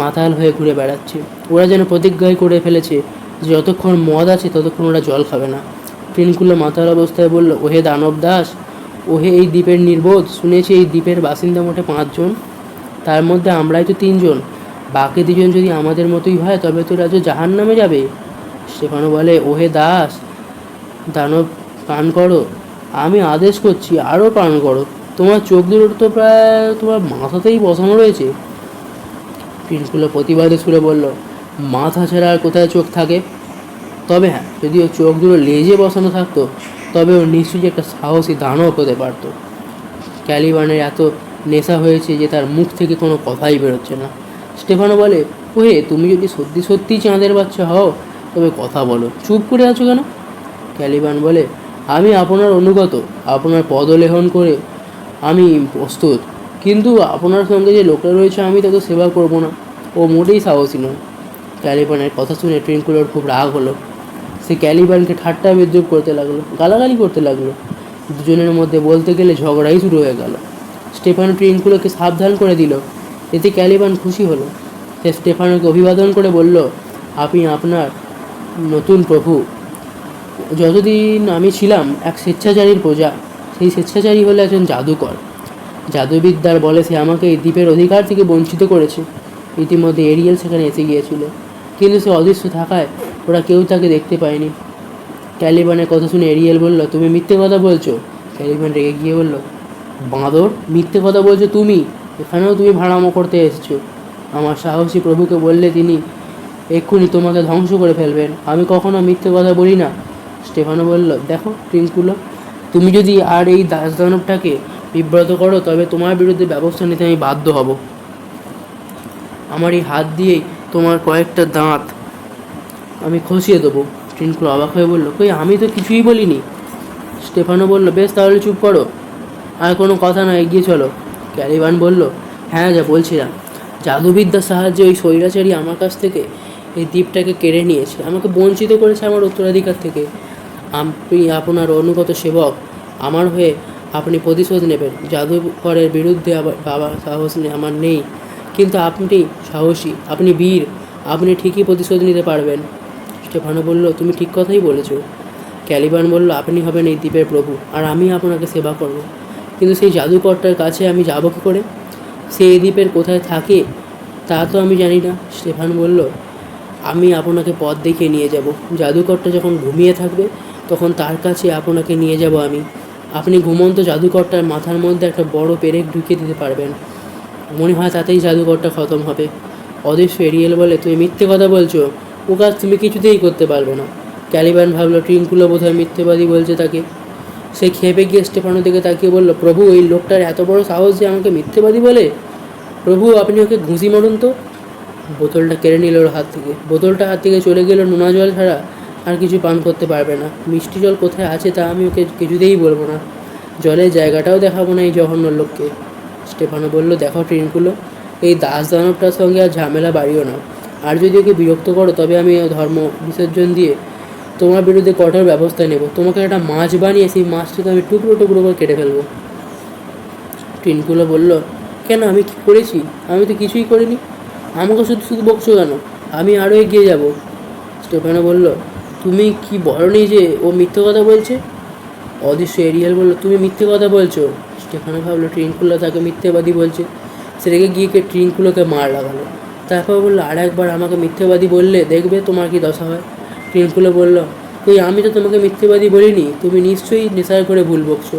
মাতাল হয়ে ঘুরে বেড়াচ্ছে। ওরা যেন প্রতিজ্ঞাই করে ফেলেছে যে যতক্ষণ মদ আছে ততক্ষণ ওরা জল খাবে না। ট্রিঙ্কুলো মাতাল অবস্থায় বলল, ওহে দানব দাস, ওহে এই দ্বীপের নির্বোধ, শুনেছি এই দ্বীপের বাসিন্দা মোটে 5 জন, তার মধ্যে আমরাই তো 3 জন। বাকি 2 জন যদি আমাদের মতোই হয় তবে তো রাজ্য জাহান্নামে যাবে। স্টেফানো বলে, ওহে দাস দানব, পান করো, আমি আদেশ করছি, আরও পান করো। তোমার চোখ দুটো তো প্রায় তোমার মাথাতেই বসানো রয়েছে। ট্রিঙ্কুলো প্রতিবাদে সুরে বলল, মাথা ছাড়া আর কোথায় চোখ থাকে? তবে হ্যাঁ, যদি ওর চোখ দুটো লেজে বসানো থাকতো তবে ও নিশ্চয়ই একটা সাহসী দানব হতে পারত। ক্যালিবানের এত নেশা হয়েছে যে তার মুখ থেকে কোনো কথাই বেরোচ্ছে না। স্টেফানো বলে, ওহে, তুমি যদি সত্যি সত্যিই চাঁদের বাচ্চা হও তবে কথা বলো, চুপ করে আছো কেন? ক্যালিবান বলে, আমি আপনার অনুগত, আপনার পদলেহন করে আমি প্রস্তুত, কিন্তু আপনার সঙ্গে যে লোকটা রয়েছে আমি তাকে সেবা করব না, ও মোটেই সাহসী নয়। ক্যালিবানের কথা শুনে ট্রিঙ্কুলোর খুব রাগ হলো। সে ক্যালিবানকে ঠাট্টা বিদ্রুপ করতে লাগলো, গালাগালি করতে লাগলো। দুজনের মধ্যে বলতে গেলে ঝগড়াই শুরু হয়ে গেল। স্টেফানো ট্রিঙ্কুলোকে সাবধান করে দিল, এতে ক্যালিবান খুশি হলো। সে স্টেফানোকে অভিবাদন করে বলল, আপনি আপনার নতুন প্রভু। যতদিন আমি ছিলাম এক স্বেচ্ছাচারীর প্রজা, সেই স্বেচ্ছাচারী হলো একজন জাদুকর। জাদুবিদ্যার বলে সে আমাকে এই দ্বীপের অধিকার থেকে বঞ্চিত করেছে। ইতিমধ্যে এরিয়েল সেখানে এসে গিয়েছিল, কিন্তু সে অদৃশ্য থাকায় ওরা কেউ তাকে দেখতে পায়নি। ক্যালিবানের কথা শুনে এরিয়েল বলল, তুমি মিথ্যে কথা বলছো। ক্যালিবান রেগে গিয়ে বলল, বাঁদর, মিথ্যে কথা বলছো তুমি? এখানেও তুমি ভাড়ামো করতে এসেছো? আমার সাহসী প্রভুকে বললে তিনি এক্ষুনি তোমাকে ধ্বংস করে ফেলবেন। আমি কখনো মিথ্যে কথা বলি না। স্টেফানো বলল, দেখো ট্রিঙ্কুলো, তুমি যদি আর এই দাসদানবটাকে বিব্রত করো তবে তোমার বিরুদ্ধে ব্যবস্থা নিতে আমি বাধ্য হব। আমার এই হাত দিয়েই তোমার কয়েকটা দাঁত আমি খসিয়ে দেবো। ট্রিঙ্কুলো অবাক হয়ে বলল, কই, আমি তো কিছুই বলিনি। স্টেফানো বলল, বেশ, তাহলে চুপ করো, আর কোনো কথা না, এগিয়ে চলো। ক্যালিবান বলল, হ্যাঁ, যা বলছিলাম, জাদুবিদ্যার সাহায্যে ওই স্বৈরাচারী আমার কাছ থেকে এই দ্বীপটাকে কেড়ে নিয়েছে, আমাকে বঞ্চিত করেছে আমার উত্তরাধিকার থেকে। আপনি আপনার অনুগত সেবক, আমার হয়ে আপনি প্রতিশোধ নেবেন। জাদুকরের বিরুদ্ধে আবার বাবা সাহস আমার নেই, কিন্তু আপনি সাহসী, আপনি বীর, আপনি ঠিকই প্রতিশোধ নিতে পারবেন। স্টেফানো বলল, তুমি ঠিক কথাই বলেছো। ক্যালিবান বলল, আপনি হবেন এই দ্বীপের প্রভু, আর আমি আপনাকে সেবা করব। কিন্তু সেই জাদুকরটার কাছে আমি যাব কী করে? সে এই দ্বীপের কোথায় থাকে তা তো আমি জানি না। স্টেফান বলল, আমি আপনাকে পথ দেখিয়ে নিয়ে যাব। জাদুকরটা যখন ঘুমিয়ে থাকবে তখন তার কাছে আপনাকে নিয়ে যাব আমি। আপনি ঘুমন্ত জাদুকরটার মাথার মধ্যে একটা বড় পেরেক ঢুকিয়ে দিতে পারবেন। মনে হয় তাতেই জাদুকরটা খতম হবে। অদৃশ্য এরিয়েল বলে, তুমি মিথ্যে কথা বলছো, ও কাজ তুমি কিছুতেই করতে পারবে না। ক্যালিবান ভাবলো ট্রিঙ্কুলো বোধহয় মিথ্যেবাদী বলছে তাকে। সে খেপে গিয়ে স্টেফানো দিকে তাকিয়ে বলল, প্রভু, এই লোকটার এত বড় সাহস যে আমাকে মিথ্যেবাদী বলে। প্রভু, আপনি ওকে ঘুষি মারুন তো। বোতলটা কেড়ে নিল ওর হাত থেকে। বোতলটা হাত থেকে চলে গেল, নোনা জল ছাড়া আর কিছু পান করতে পারবে না। মিষ্টি জল কোথায় আছে তা আমি ওকে কিছুতেই বলবো না। জলের জায়গাটাও দেখাবো না এই জঘন্য লোককে। স্টেফানো বলল, দেখো ট্রিঙ্কুলো, এই দাস দানবটার সঙ্গে আর ঝামেলা বাড়িও না। আর যদি ওকে বিরক্ত করো তবে আমি ধর্ম বিসর্জন দিয়ে তোমার বিরুদ্ধে কঠোর ব্যবস্থা নেব। তোমাকে একটা মাছ বানিয়ে সেই মাছটাকে আমি টুকরো টুকরো করে কেটে ফেলবো। ট্রিঙ্কুলো বলল, কেন, আমি কী করেছি? আমি তো কিছুই করিনি। আমাকে শুধু শুধু বকছো কেন? আমি আরও এগিয়ে যাব। স্টেফানো বলল, তুমি কি বলনি যে ও মিথ্যে কথা বলছে? অদৃশ্য এরিয়াল বলল, তুমি মিথ্যে কথা বলছো। স্টেফানো ভাবলো ট্রিনকুলো তাকে মিথ্যেবাদী বলছে। সে রেগে গিয়ে ট্রিনকুলোকে মার লাগালো। তারপর বললো, আর একবার আমাকে মিথ্যেবাদী বললে দেখবে তোমার কি দশা হয়। ট্রিনকুলো বলল, কই আমি তো তোমাকে মিথ্যেবাদী বলিনি, তুমি নিশ্চয়ই নেশার করে ভুল বকছো।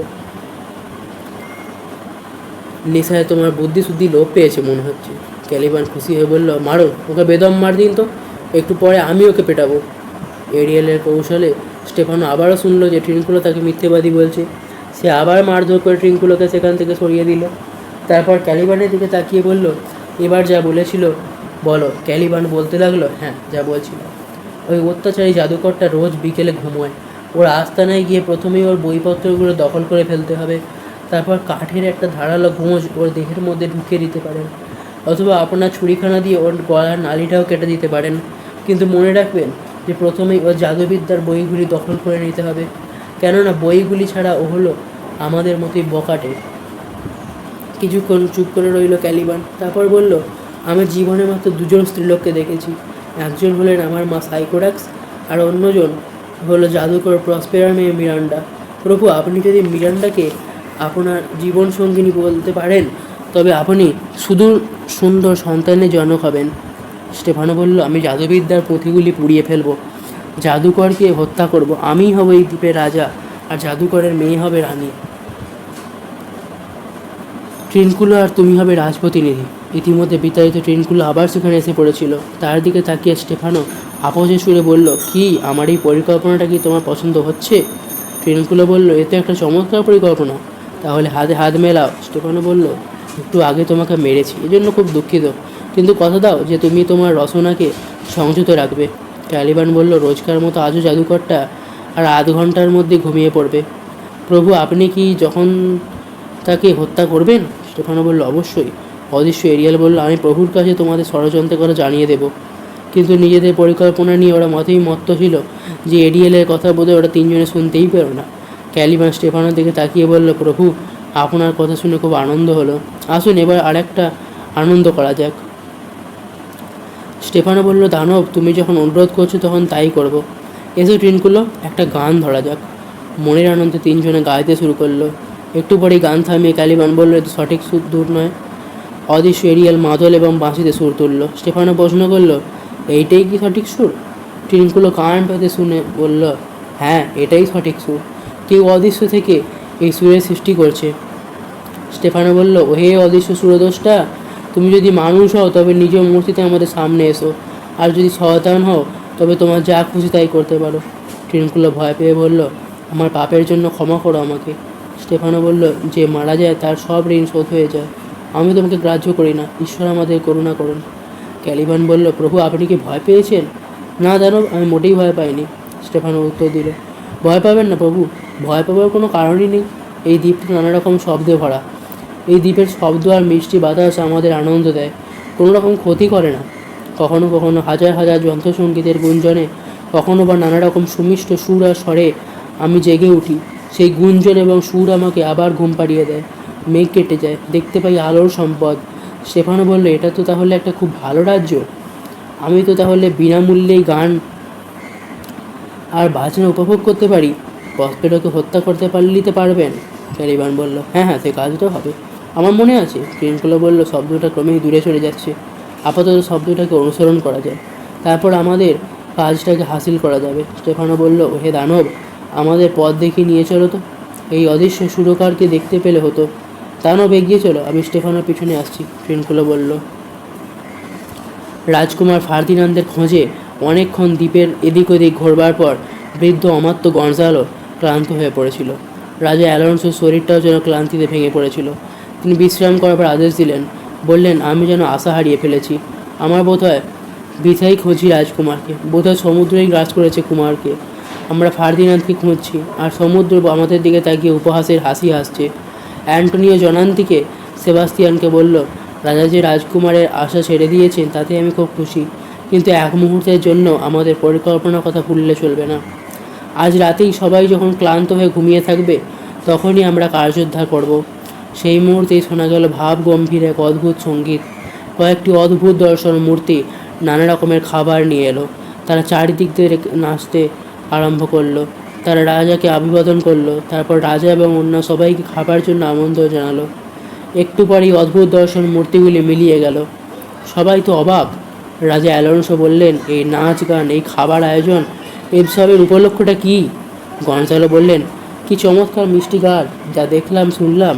নেশায় তোমার বুদ্ধি শুদ্ধি লোপ পেয়েছে মনে হচ্ছে। ক্যালিবান খুশি হয়ে বলল, মারো ওকে, বেদম মার দিন তো, একটু পরে আমি ওকে পেটাবো। এরিয়েলের কৌশলে স্টেফানো আবারও শুনলো যে ট্রিনকুলো তাকে মিথ্যেবাদী বলছে। সে আবার মারধর করে ট্রিনকুলোকে সেখান থেকে সরিয়ে দিল। তারপর ক্যালিবানের দিকে তাকিয়ে বলল, এবার যা বলেছিল বলো। ক্যালিবান বলতে লাগলো, হ্যাঁ যা বলছিল। ওই অত্যাচারী জাদুকরটা রোজ বিকেলে ঘুমোয়। ওর আস্তানায় গিয়ে প্রথমেই ওর বইপত্রগুলো দখল করে ফেলতে হবে। তারপর কাঠের একটা ধারালো গোঁজ ওর দেহের মধ্যে ঢুকিয়ে দিতে পারেন, অথবা আপনার ছুরিখানা দিয়ে ওর গলার নালিটাও কেটে দিতে পারেন। কিন্তু মনে রাখবেন যে প্রথমেই ওর জাদুবিদ্যার বইগুলি দখল করে নিতে হবে, কেননা বইগুলি ছাড়া ও হলো আমাদের মতোই বকাটে। কিছুক্ষণ চুপ করে রইল ক্যালিবান। তারপর বলল, আমি জীবনে মাত্র দুজন স্ত্রীলোককে দেখেছি। একজন হলেন আমার মা সাইকোডাক্স, আর অন্যজন হলো জাদুকর প্রসপেরার মেয়ে মিরান্ডা। প্রভু, আপনি যদি মিরান্ডাকে আপনার জীবনসঙ্গিনী বলতে পারেন তবে আপনি সুদূর সুন্দর সন্তানের জনক হবেন। স্টেফানো বলল, আমি জাদুবিদ্যার পুঁথিগুলি পুড়িয়ে ফেলব, জাদুকরকে হত্যা করব, আমিই হব এই দ্বীপের রাজা, আর জাদুকরের মেয়ে হবে রানী। ট্রিনকুলো আর তুমি হবে রাজপ্রতিনিধি। ইতিমধ্যে বিতাড়িত ট্রিনকুলো আবার সেখানে এসে পড়েছিল। তার দিকে তাকিয়ে স্টেফানো আপোষে সুরে বলল, কি আমার এই পরিকল্পনাটা কি তোমার পছন্দ হচ্ছে? ট্রিনকুলো বলল, এ তো একটা চমৎকার পরিকল্পনা, তাহলে হাতে হাত মেলাও। স্টেফানো বলল, একটু আগে তোমাকে মেরেছি, এজন্য খুব দুঃখিত, কিন্তু কথা দাও যে তুমি তোমার রচনাকে সংযত রাখবে। ক্যালিবান বলল, রোজকার মতো আজও জাদুকরটা আর আধ ঘন্টার মধ্যে ঘুমিয়ে পড়বে। প্রভু, আপনি কি যখন তাকে হত্যা করবেন? স্টেফানো বলল, অবশ্যই। অদৃশ্য এরিয়াল বলল, আমি প্রভুর কাছে তোমাদের ষড়যন্ত্র করে জানিয়ে দেব। কিন্তু নিজেদের পরিকল্পনা নিয়ে ওরা মতেই মত্ত ছিল যে এরিয়েলের কথা বোধহয় ওরা তিনজনে শুনতেই পেল না। ক্যালিবান স্টেফানোর দিকে তাকিয়ে বলল, প্রভু, আপনার কথা শুনে খুব আনন্দ হলো। আসুন এবার আরেকটা আনন্দ করা যাক। স্টেফানো বলল, দানব, তুমি যখন অনুরোধ করছো তখন তাই করব। এসো ট্রিনকুলো, একটা গান ধরা যাক। মনের আনন্দে তিনজনে গাইতে শুরু করলো। একটু পরেই গান থামিয়ে ক্যালিবান বলল, এটা সঠিক সুর দূর নয়। অদৃশ্য এরিয়াল মাদল এবং বাঁশিতে সুর তুলল। স্টেফানো প্রশ্ন করল, এইটাই কি সঠিক সুর? ট্রিনকুলো কান পেতে শুনে বলল, হ্যাঁ এটাই সঠিক সুর, কেউ অদৃশ্য থেকে এই সুরের সৃষ্টি করছে। স্টেফানো বলল, হে অদৃশ্য সুরদোষটা, তুমি যদি মানুষ হও তবে নিজ মূর্তিতে আমাদের সামনে এসো, আর যদি শয়তান হও তবে তোমার যা খুশি তাই করতে পারো। ট্রিনকুলো ভয় পেয়ে বলল, আমার পাপের জন্য ক্ষমা করো আমাকে। স্টেফানো বলল, যে মারা যায় তার সব ঋণ শোধ হয়ে যায়, আমি তোমাকে গ্রাহ্য করি না, ঈশ্বর আমাদের করুণা করুন। ক্যালিবান বলল, প্রভু, আপনি কি ভয় পেয়েছেন? না দানব, আমি মোটেই ভয় পাইনি। স্টেফানো উত্তর দিল, ভয় পাবেন না প্রভু, ভয় পাবার কোনো কারণই নেই। এই দ্বীপটা নানা রকম শব্দে ভরা। এই দ্বীপের শব্দ আর মিষ্টি বাতাস আমাদের আনন্দ দেয়, কোনো রকম ক্ষতি করে না। কখনো কখনো হাজার হাজার যন্ত্রসঙ্গীতের গুঞ্জনে, কখনো বা নানা রকম সুমিষ্ট সুর আর স্বরে আমি জেগে উঠি। সেই গুঞ্জন এবং সুর আমাকে আবার ঘুম পাড়িয়ে দেয়। মেঘ কেটে যায়, দেখতে পাই আলোর সম্পদ। স্টেফানো বলল, এটা তো তাহলে একটা খুব ভালো রাজ্য। আমি তো তাহলে বিনামূল্যেই গান আর বাজনা উপভোগ করতে পারি। প্রসপেরোকে হত্যা করতে পারলিতে পারবেন? ক্যালিবান বলল, হ্যাঁ হ্যাঁ, সে কাজটা হবে, আমার মনে আছে। ট্রিনকুলো বলল, শব্দটা ক্রমেই দূরে চলে যাচ্ছে, আপাতত শব্দটাকে অনুসরণ করা যায়, তারপর আমাদের কাজটাকে হাসিল করা যাবে। স্টেফানো বলল, হে দানব, আমাদের পথ দেখিয়ে নিয়ে চলো তো, এই অদৃশ্য সুরকারকে দেখতে পেলে হতো। দানব এগিয়ে চলো, আমি স্টেফানোর পিছনে আসছি। ট্রিনকুলো বলল। রাজকুমার ফার্দিনান্দের খোঁজে অনেকক্ষণ দ্বীপের এদিক ওদিক ঘোরবার পর বৃদ্ধ অমাত্য গঞ্জালো ক্লান্ত হয়ে পড়েছিল। রাজা অ্যালন্সোর শরীরটাও যেন ক্লান্তিতে ভেঙে পড়েছিল। তিনি বিশ্রাম করবার আদেশ দিলেন। বললেন, আমি যেন আশা হারিয়ে ফেলেছি। আমার বোধহয় বৃথাই খুঁজি রাজকুমারকে, বোধহয় সমুদ্রেই গ্রাস করেছে কুমারকে। আমরা ফার্দিনান্দকে খুঁজছি, আর সমুদ্র আমাদের দিকে তাকিয়ে উপহাসের হাসি হাসছে। অ্যান্টোনিও জনান্তিকে সেবাস্তিয়ানকে বলল, রাজা যে রাজকুমারের আশা ছেড়ে দিয়েছেন তাতে আমি খুব খুশি, কিন্তু এক মুহূর্তের জন্য আমাদের পরিকল্পনার কথা ভুললে চলবে না। আজ রাতেই সবাই যখন ক্লান্ত হয়ে ঘুমিয়ে থাকবে তখনই আমরা কার্যোদ্ধার করব। সেই মুহূর্তেই শোনা গেল ভাব গম্ভীর এক অদ্ভুত সঙ্গীত। কয়েকটি অদ্ভুত দর্শন মূর্তি নানা রকমের খাবার নিয়ে এলো। তারা চারিদিক দিয়ে নাচতে আরম্ভ করলো। তারা রাজাকে অভিবাদন করলো। তারপর রাজা এবং অন্য সবাইকে খাবার জন্য আমন্ত্রণ জানালো। একটু পরেই অদ্ভুত দর্শন মূর্তিগুলি মিলিয়ে গেল। সবাই তো অবাক। রাজা অ্যালোনসো বললেন, এই নাচ গান, এই খাবার আয়োজন, এসবের উপলক্ষটা কী? গনজালো বললেন, কি চমৎকার মিষ্টি গান! যা দেখলাম শুনলাম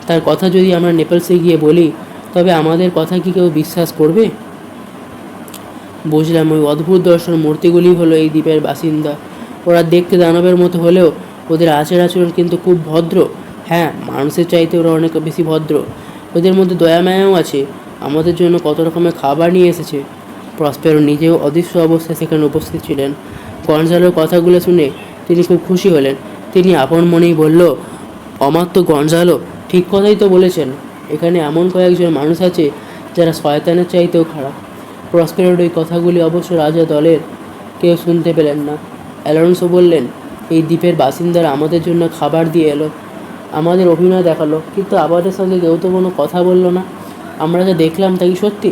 তার কথা যদি আমরা নেপলসে গিয়ে বলি, তবে আমাদের কথা কি কেউ বিশ্বাস করবে? বুঝলাম, ওই অদ্ভুত দর্শন মূর্তিগুলি হলো এই দ্বীপের বাসিন্দা। ওরা দেখতে দানবের মতো হলেও ওদের আচার আচরণ কিন্তু খুব ভদ্র। হ্যাঁ, মানুষের চাইতে ওরা অনেক বেশি ভদ্র। ওদের মধ্যে দয়া মায়াও আছে। আমাদের জন্য কত রকমের খাবার নিয়ে এসেছে। প্রসপেরো নিজেও অদৃশ্য অবস্থায় সেখানে উপস্থিত ছিলেন। গনজালোর কথাগুলো শুনে তিনি খুব খুশি হলেন। তিনি আপন মনেই বলল, অমাত্য গনজালো ঠিক কথাই তো বলেছেন। এখানে এমন কয়েকজন মানুষ আছে যারা শয়তানের চাইতেও খারাপ। প্রসপেরোর এই কথাগুলি অবশ্য রাজা দলের কেউ শুনতে পেলেন না। অ্যালোনসো বললেন, এই দ্বীপের বাসিন্দারা আমাদের জন্য খাবার দিয়ে এলো, আমাদের অভিনয় দেখালো, কিন্তু আমাদের সঙ্গে কেউ তো কোনো কথা বললো না। আমরা যা দেখলাম তা কি সত্যি?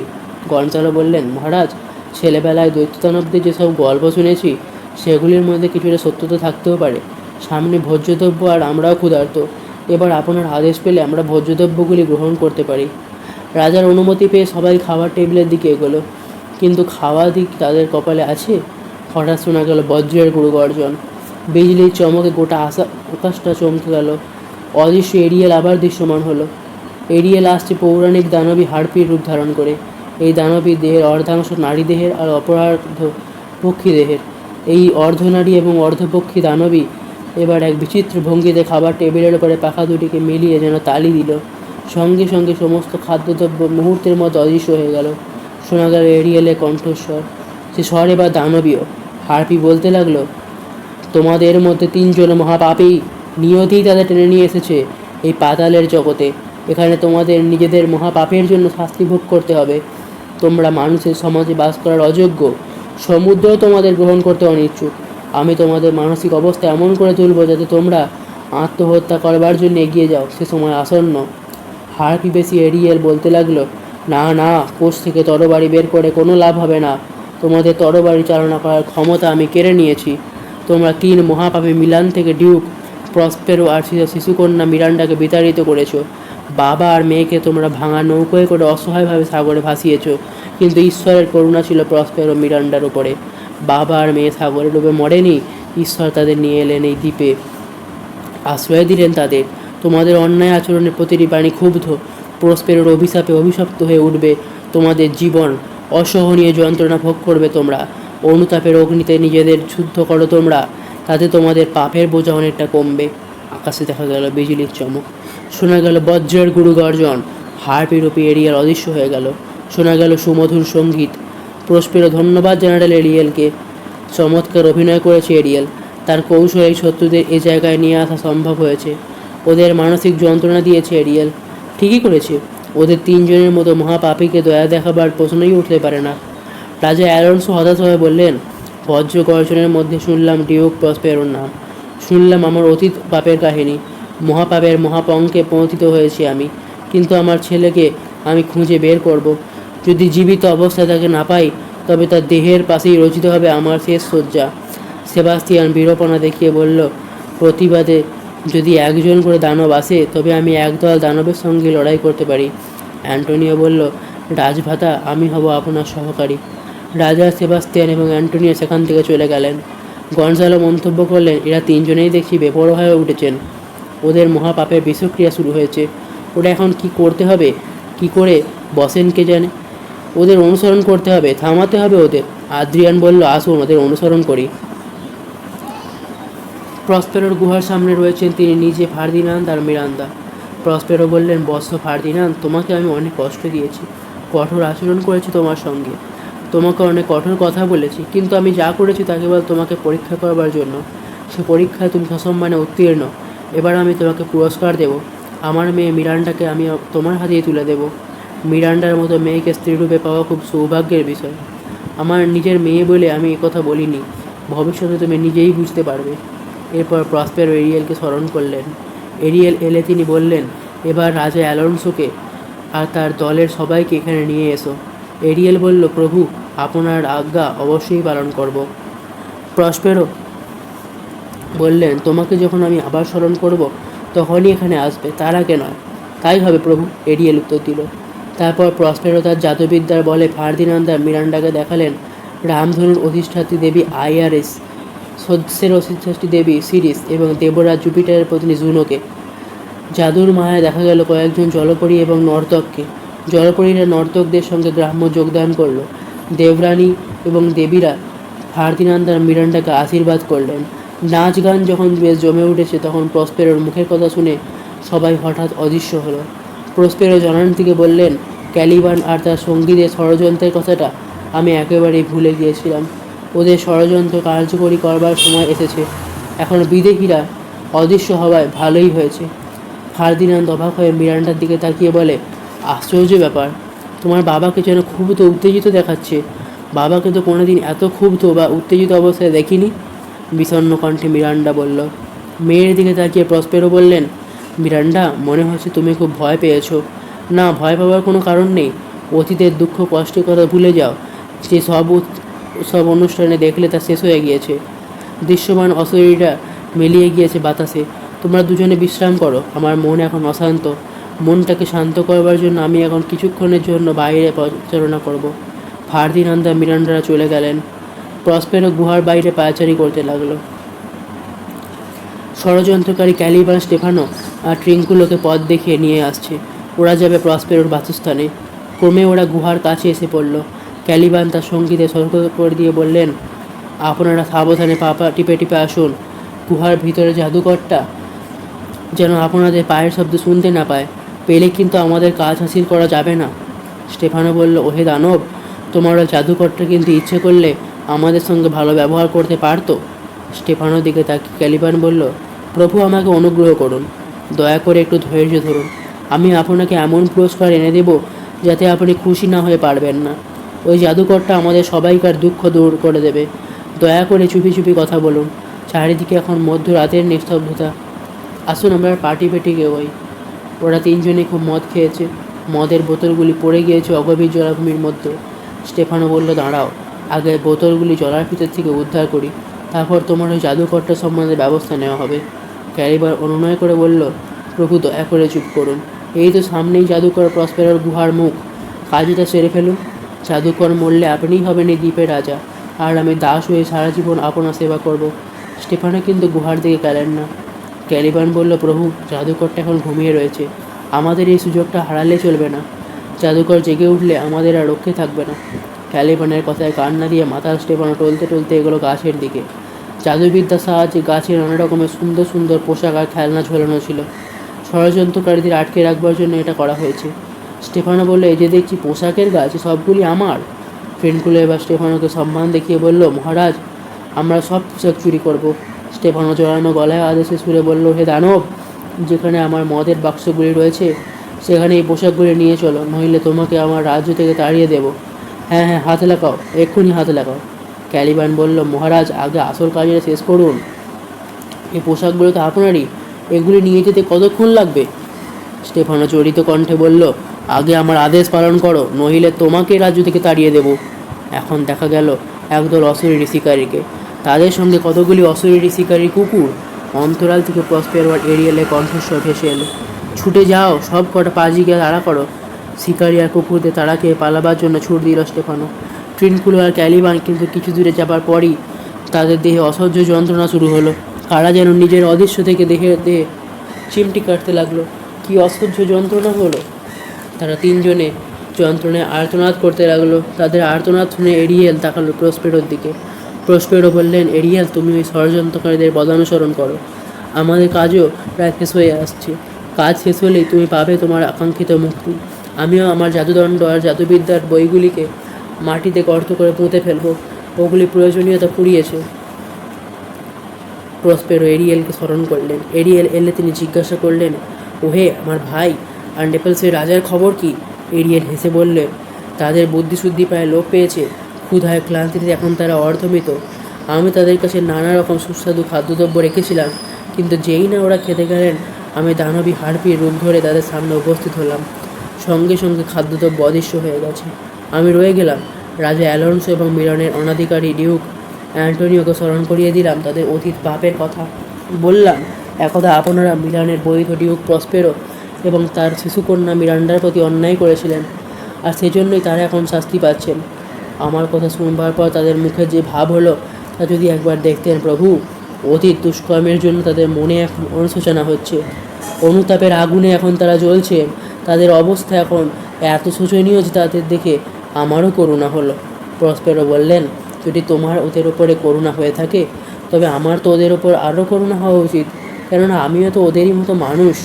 গনজালো বললেন, মহারাজ, ছেলেবেলায় দৈত্যদানবদের যেসব গল্প শুনেছি সেগুলির মধ্যে কিছুটা সত্যতা থাকতেও পারে। সামনে ভোজ্যদ্রব্য আর আমরাও ক্ষুধার্ত। এবার আপনার আদেশ পেলে আমরা ভোজ্যদ্রব্যগুলি গ্রহণ করতে পারি। রাজার অনুমতি পেয়ে সবাই খাবার টেবিলের দিকে এগোলো, কিন্তু খাওয়া দিক তাদের কপালে আছে। হঠাৎ শোনা গেল বজ্রের গুরু গর্জন। বিজলির চমকে গোটা আকাশটা চমকে গেল। অদৃশ্য এরিয়েল আবার দৃশ্যমান হলো। এরিয়েল আসছে পৌরাণিক দানবী হার্পির রূপ ধারণ করে। এই দানবী দেহের অর্ধাংশ নারী দেহের আর অপরার্ধ পক্ষী দেহের। এই অর্ধনারী এবং অর্ধপক্ষী দানবী এবার এক বিচিত্র ভঙ্গিতে খাবার টেবিলের উপরে পাখা দুটিকে মিলিয়ে যেন তালি দিল। সঙ্গে সঙ্গে সমস্ত খাদ্যদ্রব্য মুহূর্তের মতো অদৃশ্য হয়ে গেল। শোনা গেল এরিয়েলের কণ্ঠস্বর। সে স্বর এবার দানবীয়। হার্পি বলতে লাগলো, তোমাদের মধ্যে 3 জন মহাপাপী নিয়তিই তাদের টেনে নিয়ে এসেছে এই পাতালের জগতে। এখানে তোমাদের নিজেদের মহাপাপের জন্য শাস্তি ভোগ করতে হবে। তোমরা মানুষের সমাজে বাস করার অযোগ্য। সমুদ্রও তোমাদের গ্রহণ করতে অনিচ্ছুক। আমি তোমাদের মানসিক অবস্থা এমন করে তুলব যাতে তোমরা আত্মহত্যা করবার জন্য এগিয়ে যাও। সে সময় আসন্ন। হার্পি বেশি এরিয়েল বলতে লাগলো, না না, কোষ থেকে তরবারি বের করে কোনো লাভ হবে না। তোমাদের তরবারি চালনা করার ক্ষমতা আমি কেড়ে নিয়েছি। তোমরা 3 মহাপাপী মিলান থেকে ডিউক প্রসপেরো আর শিশুকন্যা মিরান্ডাকে বিতাড়িত করেছো। বাবা আর মেয়েকে তোমরা ভাঙা নৌকোয় করে অসহায়ভাবে সাগরে ভাসিয়েছ। কিন্তু ঈশ্বরের করুণা ছিল প্রসপেরো মিরান্ডার উপরে। বাবা আর মেয়ে সাগরে ডুবে মরেনি। ঈশ্বর তাদের নিয়ে এলেন এই দ্বীপে, আশ্রয় দিলেন তাদের। তোমাদের অন্যায় আচরণের প্রতিটি প্রাণী ক্ষুব্ধ। প্রসপেরোর অভিশাপে অভিশপ্ত হয়ে উঠবে তোমাদের জীবন। অসহনীয় যন্ত্রণা ভোগ করবে তোমরা। অনুতাপের অগ্নিতে নিজেদের শুদ্ধ করো তোমরা, তাতে তোমাদের পাপের বোঝা অনেকটা কমবে। আকাশে দেখা গেল বিজলির চমক। শোনা গেল বজ্রের গুরু গর্জন। হার্পির উপর এরিয়াল অদৃশ্য হয়ে গেল। শোনা গেল সুমধুর সঙ্গীত। প্রসপেরো ধন্যবাদ জানালেন এরিয়েলকে। চমৎকার অভিনয় করেছে এরিয়েল। তার কৌশলেই শত্রুদের এ জায়গায় নিয়ে আসা সম্ভব হয়েছে। ওদের মানসিক যন্ত্রণা দিয়েছে এরিয়েল। ঠিকই করেছে। ওদের 3 জনের মতো মহাপাপীকে দয়া দেখাবার প্রশ্নই উঠতে পারে না। রাজা অ্যালোনসো হতাশ হয়ে বললেন, বজ্র গর্জনের মধ্যে শুনলাম ডিউক প্রসপেরোর নাম। শুনলাম আমার অতীত পাপের কাহিনী। মহাপাপের মহাপঙ্কে পতিত হয়েছি আমি। কিন্তু আমার ছেলেকে আমি খুঁজে বের করব। যদি জীবিত অবস্থায় তাকে না পাই, তবে তার দেহের পাশেই রচিত হবে আমার শেষ শয্যা। সেবাস্তিয়ান বিড়ম্বনা দেখিয়ে বলল, প্রতিবাদে যদি 1 জন করে দানব আসে, তবে আমি একদল দানবের সঙ্গে লড়াই করতে পারি। অ্যান্টোনিও বলল, রাজভাতা, আমি হব আপনার সহকারী। রাজা, সেবাস্তিয়ান এবং অ্যান্টোনিও সেখান থেকে চলে গেলেন। গনজালো মন্তব্য করলেন, এরা 3 জনেই দেখছি বেপরোয়া হয়ে উঠেছেন। ওদের মহাপাপের বিষক্রিয়া শুরু হয়েছে। ওরা এখন কি করতে হবে, কি করে বসেন কে জানে। ওদের অনুসরণ করতে হবে, থামাতে হবে ওদের। আদ্রিয়ান বলল, আসুন ওদের অনুসরণ করি। প্রসপেরোর গুহার সামনে রয়েছেন তিনি নিজে, ফার্দিনান্দ আর মিরান্দা। প্রসপেরো বললেন, বৎস ফার্দিনান্দ, তোমাকে আমি অনেক কষ্ট দিয়েছি, কঠোর আচরণ করেছি তোমার সঙ্গে, তোমাকে অনেক কঠোর কথা বলেছি, কিন্তু আমি যা করেছি তা কেবল তোমাকে পরীক্ষা করবার জন্য। সে পরীক্ষায় তুমি সসম্মানে উত্তীর্ণ। এবার আমি তোমাকে পুরস্কার দেব। আমার মেয়ে মিরান্ডাকে আমি তোমার হাতেই তুলে দেব। মিরান্ডার মতো মেয়েকে স্ত্রীরূপে পাওয়া খুব সৌভাগ্যের বিষয়। আমার নিজের মেয়ে বলে আমি একথা বলিনি, ভবিষ্যতে তুমি নিজেই বুঝতে পারবে। এরপর প্রসপেরো এরিয়েলকে স্মরণ করলেন। এরিয়েল এলে তিনি বললেন, এবার রাজা অ্যালোনসোকে আর তার দলের সবাইকে এখানে নিয়ে এসো। এরিয়েল বলল, প্রভু, আপনার আজ্ঞা অবশ্যই পালন করব। প্রসপেরো বললেন, তোমাকে যখন আমি আবার স্মরণ করব তখনই এখানে আসবে, তার আগে নয়। তাই হবে প্রভু, এরিয়েল উত্তর দিল। তারপর প্রসপেরো তার জাদুবিদ্যার বলে ফার্দিনান্দ আর মিরান্ডাকে দেখালেন রামধনুর অধিষ্ঠাত্রী দেবী আইআরএস, সহ্যের অধিষ্ঠাত্রী দেবী সিরিস এবং দেবরাজ জুপিটারের পত্নী জুনোকে। জাদুর মায়ায় দেখা গেল কয়েকজন জলপরী এবং নর্তককে। জলপরীরা নর্তকদের সঙ্গে গ্রাম্য যোগদান করল। দেবরানী এবং দেবীরা ফার্দিনান্দ আর মিরান্ডাকে আশীর্বাদ করলেন। নাচ গান যখন বেশ জমে উঠেছে তখন প্রসপেরোর মুখের কথা শুনে সবাই হঠাৎ অদৃশ্য হলো। প্রসপেরো জনান্তিকে বললেন, ক্যালিবান আর তার সঙ্গীদের ষড়যন্ত্রের কথাটা আমি একেবারেই ভুলে গিয়েছিলাম। ওদের ষড়যন্ত্র কার্যকরী করবার সময় এসেছে। এখন বিদেহীরা অদৃশ্য হওয়ায় ভালোই হয়েছে। ফার্দিনান্দ অবাক হয়ে মিরান্ডার দিকে তাকিয়ে বলে, আশ্চর্য ব্যাপার, তোমার বাবাকে যেন খুব তো উত্তেজিত দেখাচ্ছে। বাবাকে তো কোনোদিন এত ক্ষুব্ধ বা উত্তেজিত অবস্থায় দেখিনি। বিষণ্ণ কণ্ঠে মিরান্ডা বলল। মেয়ের দিকে তাকিয়ে প্রসপেরো বললেন, মিরান্ডা, মনে হচ্ছে তুমি খুব ভয় পেয়েছো। না, ভয় পাওয়ার কোনো কারণ নেই। অতীতের দুঃখ কষ্টের কথা ভুলে যাও। যে সব অনুষ্ঠানে দেখলে তা শেষ হয়ে গিয়েছে। দৃশ্যমান অশরীরটা মিলিয়ে গিয়েছে বাতাসে। তোমরা দুজনে বিশ্রাম করো। আমার মন এখন অশান্ত। মনটাকে শান্ত করবার জন্য আমি এখন কিছুক্ষণের জন্য বাইরে পরিচালনা করব। ফার্দিনান্দ আর মিরান্ডারা চলে গেলেন। প্রসপেরো গুহার বাইরে পায়চারি করতে লাগলো। ষড়যন্ত্রকারী ক্যালিবান, স্টেফানো আর ট্রিঙ্কুলোকে পথ দেখিয়ে নিয়ে আসছে। ওরা যাবে প্রসপেরোর বাসস্থানে। ক্রমে ওরা গুহার কাছে এসে পড়ল। ক্যালিবান তার সঙ্গীদের সতর্ক করে দিয়ে বললেন, আপনারা সাবধানে পা টিপে টিপে আসুন। গুহার ভিতরে জাদুকরটা যেন আপনাদের পায়ের শব্দ শুনতে না পায়। পেলে কিন্তু আমাদের কাজ হাসিল করা যাবে না। স্টেফানো বলল, ওহে দানব, তোমার ওই জাদুকরটা কিন্তু ইচ্ছে করলে আমাদের সঙ্গে ভালো ব্যবহার করতে পারতো। স্টেফানোর দিকে তাকিয়ে ক্যালিবান বলল, প্রভু, আমাকে অনুগ্রহ করুন। দয়া করে একটু ধৈর্য ধরুন। আমি আপনাকে এমন পুরস্কার এনে দেব যাতে আপনি খুশি না হয়ে পারবেন না। ওই জাদুকরটা আমাদের সবাইকার দুঃখ দূর করে দেবে। দয়া করে চুপি চুপি কথা বলুন। চারিদিকে এখন মধ্যরাতের নিস্তব্ধতা। আসুন আমরা পার্টি পেটি ওই। ওরা তিনজনেই খুব মদ খেয়েছে। মদের বোতলগুলি পড়ে গিয়েছে অগভীর জলাভূমির মধ্যে। স্টেফানো বলল, দাঁড়াও, আগে বোতলগুলি জলার ভিতর থেকে উদ্ধার করি, তারপর তোমার ওই জাদুকরটা সম্বন্ধে ব্যবস্থা নেওয়া হবে। ক্যালিবান অনুনয় করে বলল, প্রভু, দয়া করে চুপ করুন। এই তো সামনেই জাদুকর প্রসপেরোর গুহার মুখ। কাজটা সেরে ফেলুন। জাদুকর মরলে আপনিই হবেন এই দ্বীপের রাজা, আর আমি দাস হয়ে সারা জীবন আপনার সেবা করব। স্টেফানো কিন্তু গুহার দিকে গেলেন না। ক্যালিবান বলল, প্রভু, জাদুকরটা এখন ঘুমিয়ে রয়েছে। আমাদের এই সুযোগটা হারালে চলবে না। জাদুকর জেগে উঠলে আমাদের আর রক্ষে থাকবে না। ক্যালিবানের কথায় কান্না দিয়ে মাথা স্টেফানো টলতে টলতে এগুলো গাছের দিকে। জাদুবিদ্যার সাহায্যে গাছের নানা রকমের সুন্দর সুন্দর পোশাক আর খেলনা ঝোলানো ছিল। ষড়যন্ত্রকারীদের আটকে রাখবার জন্য এটা করা হয়েছে। স্টেফানো বলল, এই যে দেখছি পোশাকের গাছ, সবগুলি আমার। ট্রিঙ্কুলো এবার স্টেফানোকে সম্মান দেখিয়ে বলল, মহারাজ, আমরা সব পোশাক চুরি করব। স্টেফানো জড়ানো গলায় আদেশে সুরে বলল, হে দানব, যেখানে আমার মদের বাক্সগুলি রয়েছে সেখানে এই পোশাকগুলি নিয়ে চলো, নইলে তোমাকে আমার রাজ্য থেকে তাড়িয়ে দেব। হ্যাঁ হ্যাঁ, হাত লাগাও, এক্ষুনি হাত লাগাও। ক্যালিবান বলল, মহারাজ, আগে আসল কাজটা শেষ করুন। এই পোশাকগুলো তো আপনারই, এগুলি নিয়ে যেতে কতক্ষণ লাগবে? স্টেফানো চরিত কণ্ঠে বলল, আগে আমার আদেশ পালন করো, নইলে তোমাকে রাজ্য থেকে তাড়িয়ে দেব। এখন দেখা গেল একদল অশরীরী শিকারীকে, তাদের সঙ্গে কতগুলি অশরীরী শিকারী কুকুর। অন্তরাল থেকে প্রসপেরো আর এরিয়েলের কণ্ঠস্বর ভেসে এলো, ছুটে যাও, সব কটা পাজিকে তাড়া করো। শিকারি আর কুকুরদের তাড়া খেয়ে পালাবার জন্য ছুট দিল স্টেফানো। ট্রিনকুলো আর ক্যালিবান কিন্তু কিছু দূরে যাবার পরই তাদের দেহে অসহ্য যন্ত্রণা শুরু হলো। কারা যেন নিজের অদৃশ্য থেকে দেহে দেহে চিমটি কাটতে লাগলো। কি অসহ্য যন্ত্রণা হলো! তারা তিনজনে যন্ত্রণায় আর্তনাদ করতে লাগলো। তাদের আর্তনাদ শুনে এরিয়েল তাকালো প্রসপেরোর দিকে। প্রসপেরো বললেন, এরিয়েল, তুমি ওই ষড়যন্ত্রকারীদের পদানুসরণ করো। আমাদের কাজও প্রায় শেষ হয়ে আসছে। কাজ শেষ হলেই তুমি পাবে তোমার আকাঙ্ক্ষিত মুক্তি। আমিও আমার জাদুদণ্ড আর জাদুবিদ্যার বইগুলিকে মাটিতে গর্ত করে পুঁতে ফেলবো। ওগুলি প্রয়োজনীয়তা ফুরিয়েছে। প্রসপেরো এরিয়েলকে স্মরণ করলেন। এরিয়েল এলে তিনি জিজ্ঞাসা করলেন, ওহে আমার ভাই, আর নেপলসের রাজার খবর কি? এরিয়েল হেসে বললেন, তাদের বুদ্ধিশুদ্ধি প্রায় লোপ পেয়েছে। ক্ষুধায় ক্লান্তিতে এখন তারা অর্ধমৃত। আমি তাদের কাছে নানা রকম সুস্বাদু খাদ্যদ্রব্য রেখেছিলাম, কিন্তু যেই না ওরা খেতে গেলেন, আমি দানবী হার্পির রূপ ধরে তাদের সামনে উপস্থিত হলাম। সঙ্গে সঙ্গে খাদ্যদ্রব্য অদৃশ্য হয়ে গেছে। আমি রয়ে গেলাম। রাজা অ্যালন্সো এবং মিলানের অনাধিকারী ডিউক অ্যান্টোনিওকে স্মরণ করিয়ে দিলাম তাদের অতীত পাপের কথা। বললাম, একদা আপনারা মিলানের বৈধ ডিউক প্রসপেরো এবং তার শিশুকন্যা মিরান্ডার প্রতি অন্যায় করেছিলেন, আর সেজন্যই তারা এখন শাস্তি পাচ্ছেন। আমার কথা শুনবার পর তাদের মুখে যে ভাব হলো তা যদি একবার দেখতেন প্রভু। অতীত দুষ্কর্মের জন্য তাদের মনে এখন অনুশোচনা হচ্ছে, অনুতাপের আগুনে এখন তারা জ্বলছে। তাদের অবস্থা এখন এত শোচনীয় যে তাদের দেখে আমারও করুণা হলো। প্রসপেরো বললেন, যদি তোমার ওদের ওপরে করুণা হয়ে থাকে তবে আমার তো ওদের ওপর আরও করুণা হওয়া উচিত, কেননা আমিও তো ওদেরই মতো মানুষ।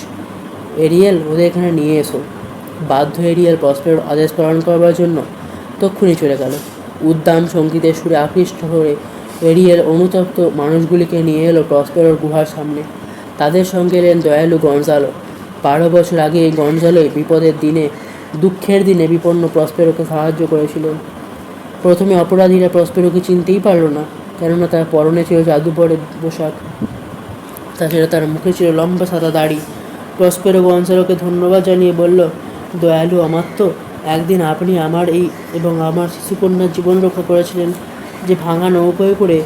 এরিয়েল, ওদের এখানে নিয়ে এসো। বাধ্য এরিয়েল প্রসপেরোর আদেশ পালন করবার জন্য তক্ষুনি চলে গেল। উদ্দাম সঙ্গীতের সুরে আকৃষ্ট হয়ে এরিয়েল অনুতপ্ত মানুষগুলিকে নিয়ে এলো প্রসপেরোর গুহার সামনে। তাদের সঙ্গে এলেন দয়ালু গঞ্জালো। 12 বছর আগে এই গঞ্জালোই বিপদের দিনে, দুঃখের দিনে বিপন্ন প্রসপেরোকে সাহায্য করেছিলেন। প্রথমে অপরাধীরা প্রসপেরোকে চিনতেই পারল না, কেননা তার পরনে ছিল জাদুঘরের পোশাক, তাছাড়া তার মুখে ছিল লম্বা সাদা দাড়ি। প্রসপেরো গঞ্জালোকে ধন্যবাদ জানিয়ে বলল, দয়ালু আমাত্য, একদিন আপনি আমার এই এবং আমার শিশুকন্যার জীবন রক্ষা করেছিলেন। যে ভাঙা নৌকায় করে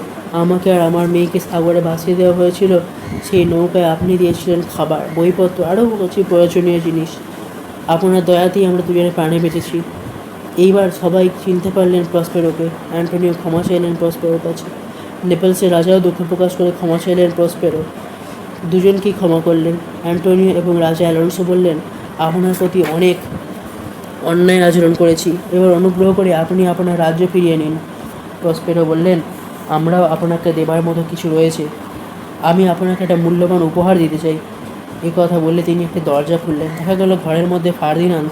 আমাকে আর আমার মেয়েকে সাগরে ভাসিয়ে দেওয়া হয়েছিল, সেই নৌকায় আপনি দিয়েছিলেন খাবার, বইপত্র, আরও কিছু প্রয়োজনীয় জিনিস। আপনার দয়াতেই আমরা দুজনে প্রাণে বেঁচেছি। এইবার সবাই চিনতে পারলেন প্রসপেরোকে। অ্যান্টোনিও ক্ষমা চাইলেন প্রসপেরোর কাছে। নেপলসের রাজাও দুঃখ প্রকাশ করে ক্ষমা চাইলেন প্রসপেরো। দুজনকেই ক্ষমা করলেন। অ্যান্টোনিও এবং রাজা অ্যালন্সো বললেন, আপনার প্রতি অনেক অন্যায় আচরণ করেছি, এবার অনুগ্রহ করে আপনি আপনার রাজ্য ফিরিয়ে নিন। প্রসপেরো বললেন, আমরাও আপনাকে দেবার মতো কিছু রয়েছে, আমি আপনাকে একটা মূল্যবান উপহার দিতে চাই। এই কথা বলে তিনি একটি দরজা খুললেন। দেখা গেল ঘরের মধ্যে ফার্দিনান্দ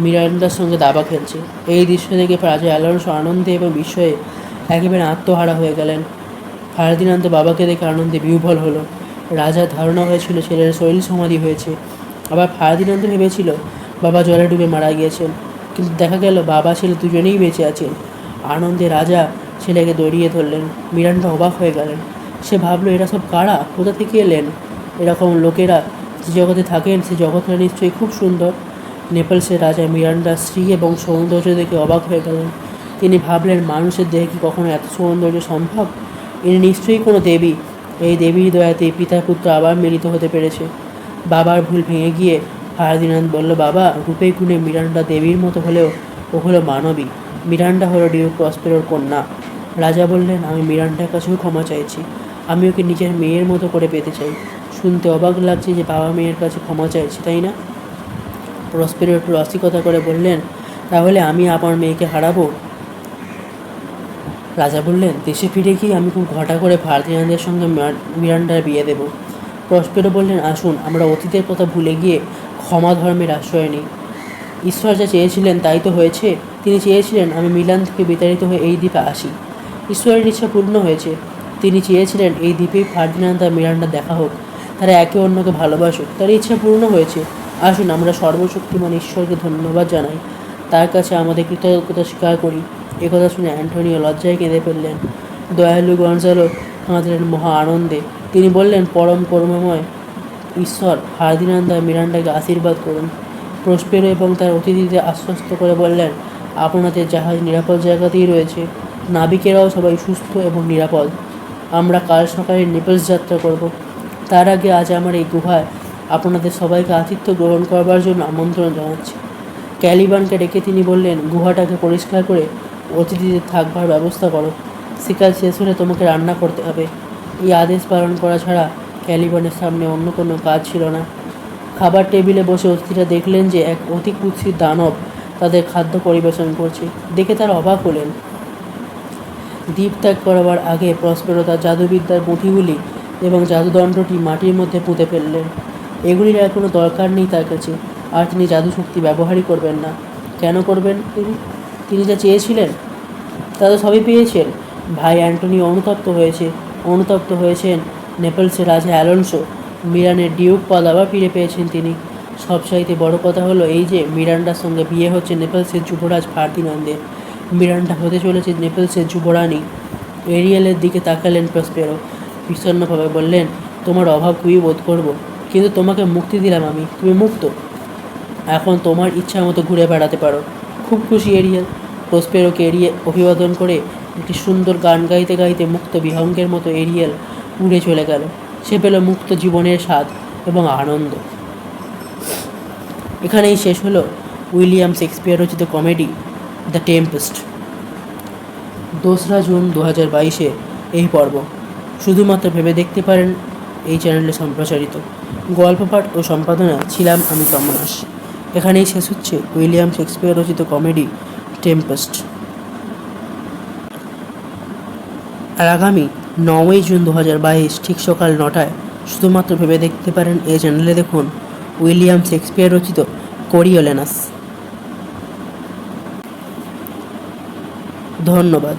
মিরান্ডার সঙ্গে দাবা খেলছে। এই দৃশ্য দেখে রাজা অ্যালন্সো আনন্দে এবং বিস্ময়ে একেবারে আত্মহারা হয়ে গেলেন। ফার্দিনান্দ বাবাকে দেখে আনন্দে বিহ্বল হলো। রাজার ধারণা হয়েছিল ছেলের শরীর সমাধি হয়েছে, আবার ফার্দিনান্দ ভেবেছিল বাবা জলে ডুবে মারা গিয়েছেন, কিন্তু দেখা গেল বাবা ছেলে দুজনেই বেঁচে আছেন। আনন্দে রাজা ছেলেকে দড়িয়ে ধরলেন। মিরান্ডা অবাক হয়ে গেলেন। সে ভাবলো, এরা সব কারা, কোথা থেকে এলেন? এরকম লোকেরা যে জগতে থাকেন সে জগৎটা নিশ্চয়ই খুব সুন্দর। নেপলসের রাজা মিরান্ডার স্ত্রী এবং সৌন্দর্য দেখে অবাক হয়ে গেলেন। তিনি ভাবলেন, মানুষের দেহে কি কখনো এত সৌন্দর্য সম্ভব? ইনি নিশ্চয়ই কোনো দেবী। এই দেবীর দয়াতে পিতা পুত্র আবার মিলিত হতে পেরেছে। বাবার ভুল ভেঙে গিয়ে ফার্দিনান্দ বলল, বাবা, রূপে গুণে মিরান্ডা দেবীর মতো হলেও ও হলো মানবী। মিরান্ডা হলো ডিউক প্রসপেরোর কন্যা। রাজা বললেন, আমি মিরান্ডার কাছেও ক্ষমা চাইছি। আমি ওকে নিজের মেয়ের মতো করে পেতে চাই। শুনতে অবাক লাগছে যে বাবা মেয়ের কাছে ক্ষমা চাইছি, তাই না? প্রসপেরো একটু রসিকতা করে বললেন, তাহলে আমি আমার মেয়েকে হারাবো? রাজা বললেন, দেশে ফিরে গিয়ে আমি খুব ঘটা করে ফার্দিনান্দের সঙ্গে মিরান্ডার বিয়ে দেব। প্রসপেরো বললেন, আসুন আমরা অতীতের কথা ভুলে গিয়ে ক্ষমা ধর্মের আশ্রয় নিই। ঈশ্বর যা চেয়েছিলেন তাই তো হয়েছে। তিনি চেয়েছিলেন আমি মিলান থেকে বিতাড়িত হয়ে এই দ্বীপে আসি। ঈশ্বরের ইচ্ছা পূর্ণ হয়েছে। তিনি চেয়েছিলেন এই দ্বীপেই ফার্দিনান্দ আর মিরান্ডা দেখা হোক, তারা একে অন্যকে ভালোবাসুক। তার ইচ্ছা পূর্ণ হয়েছে। আসুন আমরা সর্বশক্তিমান ঈশ্বরকে ধন্যবাদ জানাই, তার কাছে আমাদের কৃতজ্ঞতা স্বীকার করি। একথা শুনে অ্যান্টোনিও লজ্জায় কেঁদে ফেললেন। দয়ালু গঞ্জালো কাঁদলেন মহা আনন্দে। তিনি বললেন, পরম করুণাময় ঈশ্বর, ফার্দিনান্দ আর মিরান্ডাকে আশীর্বাদ করুন। প্রসপেরো এবং তার অতিথিদের আশ্বস্ত করে বললেন, আপনাদের জাহাজ নিরাপদ জায়গাতেই রয়েছে। নাবিকেরাও সবাই সুস্থ এবং নিরাপদ। আমরা কাল সকালে নেপলস যাত্রা করব। তার আগে আজ আমার এই গুহায় আপনাদের সবাইকে আতিথ্য গ্রহণ করবার জন্য আমন্ত্রণ জানাচ্ছি। ক্যালিবানকে ডেকে তিনি বললেন, গুহাটাকে পরিষ্কার করে অতিথিদের থাকবার ব্যবস্থা করো। শিকার শেষ হলে তোমাকে রান্না করতে হবে। এই আদেশ পালন করা ছাড়া ক্যালিবানের সামনে অন্য কোনো কাজ ছিল না। খাবার টেবিলে বসে অতিথিরা দেখলেন যে এক অতি কুৎসিত দানব তাদের খাদ্য পরিবেশন করছে। দেখে তারা অবাক হলেন। দ্বীপ ত্যাগ করবার আগে প্রসপেরো তার জাদুবিদ্যার পুঁথিগুলি এবং জাদুদণ্ডটি মাটির মধ্যে পুঁতে ফেললেন। এগুলির আর কোনো দরকার নেই তার কাছে, আর তিনি জাদু শক্তি ব্যবহারই করবেন না। কেন করবেন তিনি যা চেয়েছিলেন তা তো সবই পেয়েছেন। ভাই অ্যান্টোনিও অনুতপ্ত হয়েছেন। নেপলসের রাজা অ্যালন্সো মিলানের ডিউক পদ আবার ফিরে পেয়েছেন তিনি। সবচাইতে বড় কথা হলো এই যে মিরান্ডার সঙ্গে বিয়ে হচ্ছে নেপলসের যুবরাজ ফার্দিনান্দের। মিরান্ডা হতে চলেছে নেপলসের যুবরানী। এরিয়েলের দিকে তাকালেন প্রসপেরো। বিষণ্ণভাবে বললেন, তোমার অভাব খুবই বোধ করব, কিন্তু তোমাকে মুক্তি দিলাম আমি, তুমি মুক্ত। এখন তোমার ইচ্ছা মতো ঘুরে বেড়াতে পারো। খুব খুশি এরিয়েল। প্রসপেরোকে এড়িয়ে অভিবাদন করে একটি সুন্দর গান গাইতে গাইতে মুক্ত বিহঙ্গের মতো এরিয়েল উড়ে চলে গেল। সে পেল মুক্ত জীবনের স্বাদ এবং আনন্দ। এখানেই শেষ হলো উইলিয়াম শেক্সপিয়ার রচিত কমেডি দ্য টেম্পেস্ট। 2রা জুন 2022-এ এই পর্ব। শুধুমাত্র ভেবে দেখতে পারেন এই চ্যানেলে সম্প্রচারিত। গল্প পাঠ ও সম্পাদনা ছিলাম আমি তমনাশ। এখানেই শেষ হচ্ছে উইলিয়াম শেক্সপিয়ার রচিত কমেডি টেম্পেস্ট। আর আগামী 9ই জুন 2022 ঠিক সকাল 9টায় শুধুমাত্র ভেবে দেখতে পারেন এই চ্যানেলে দেখুন উইলিয়াম শেক্সপিয়ার রচিত কোরিওলেনাস। ধন্যবাদ।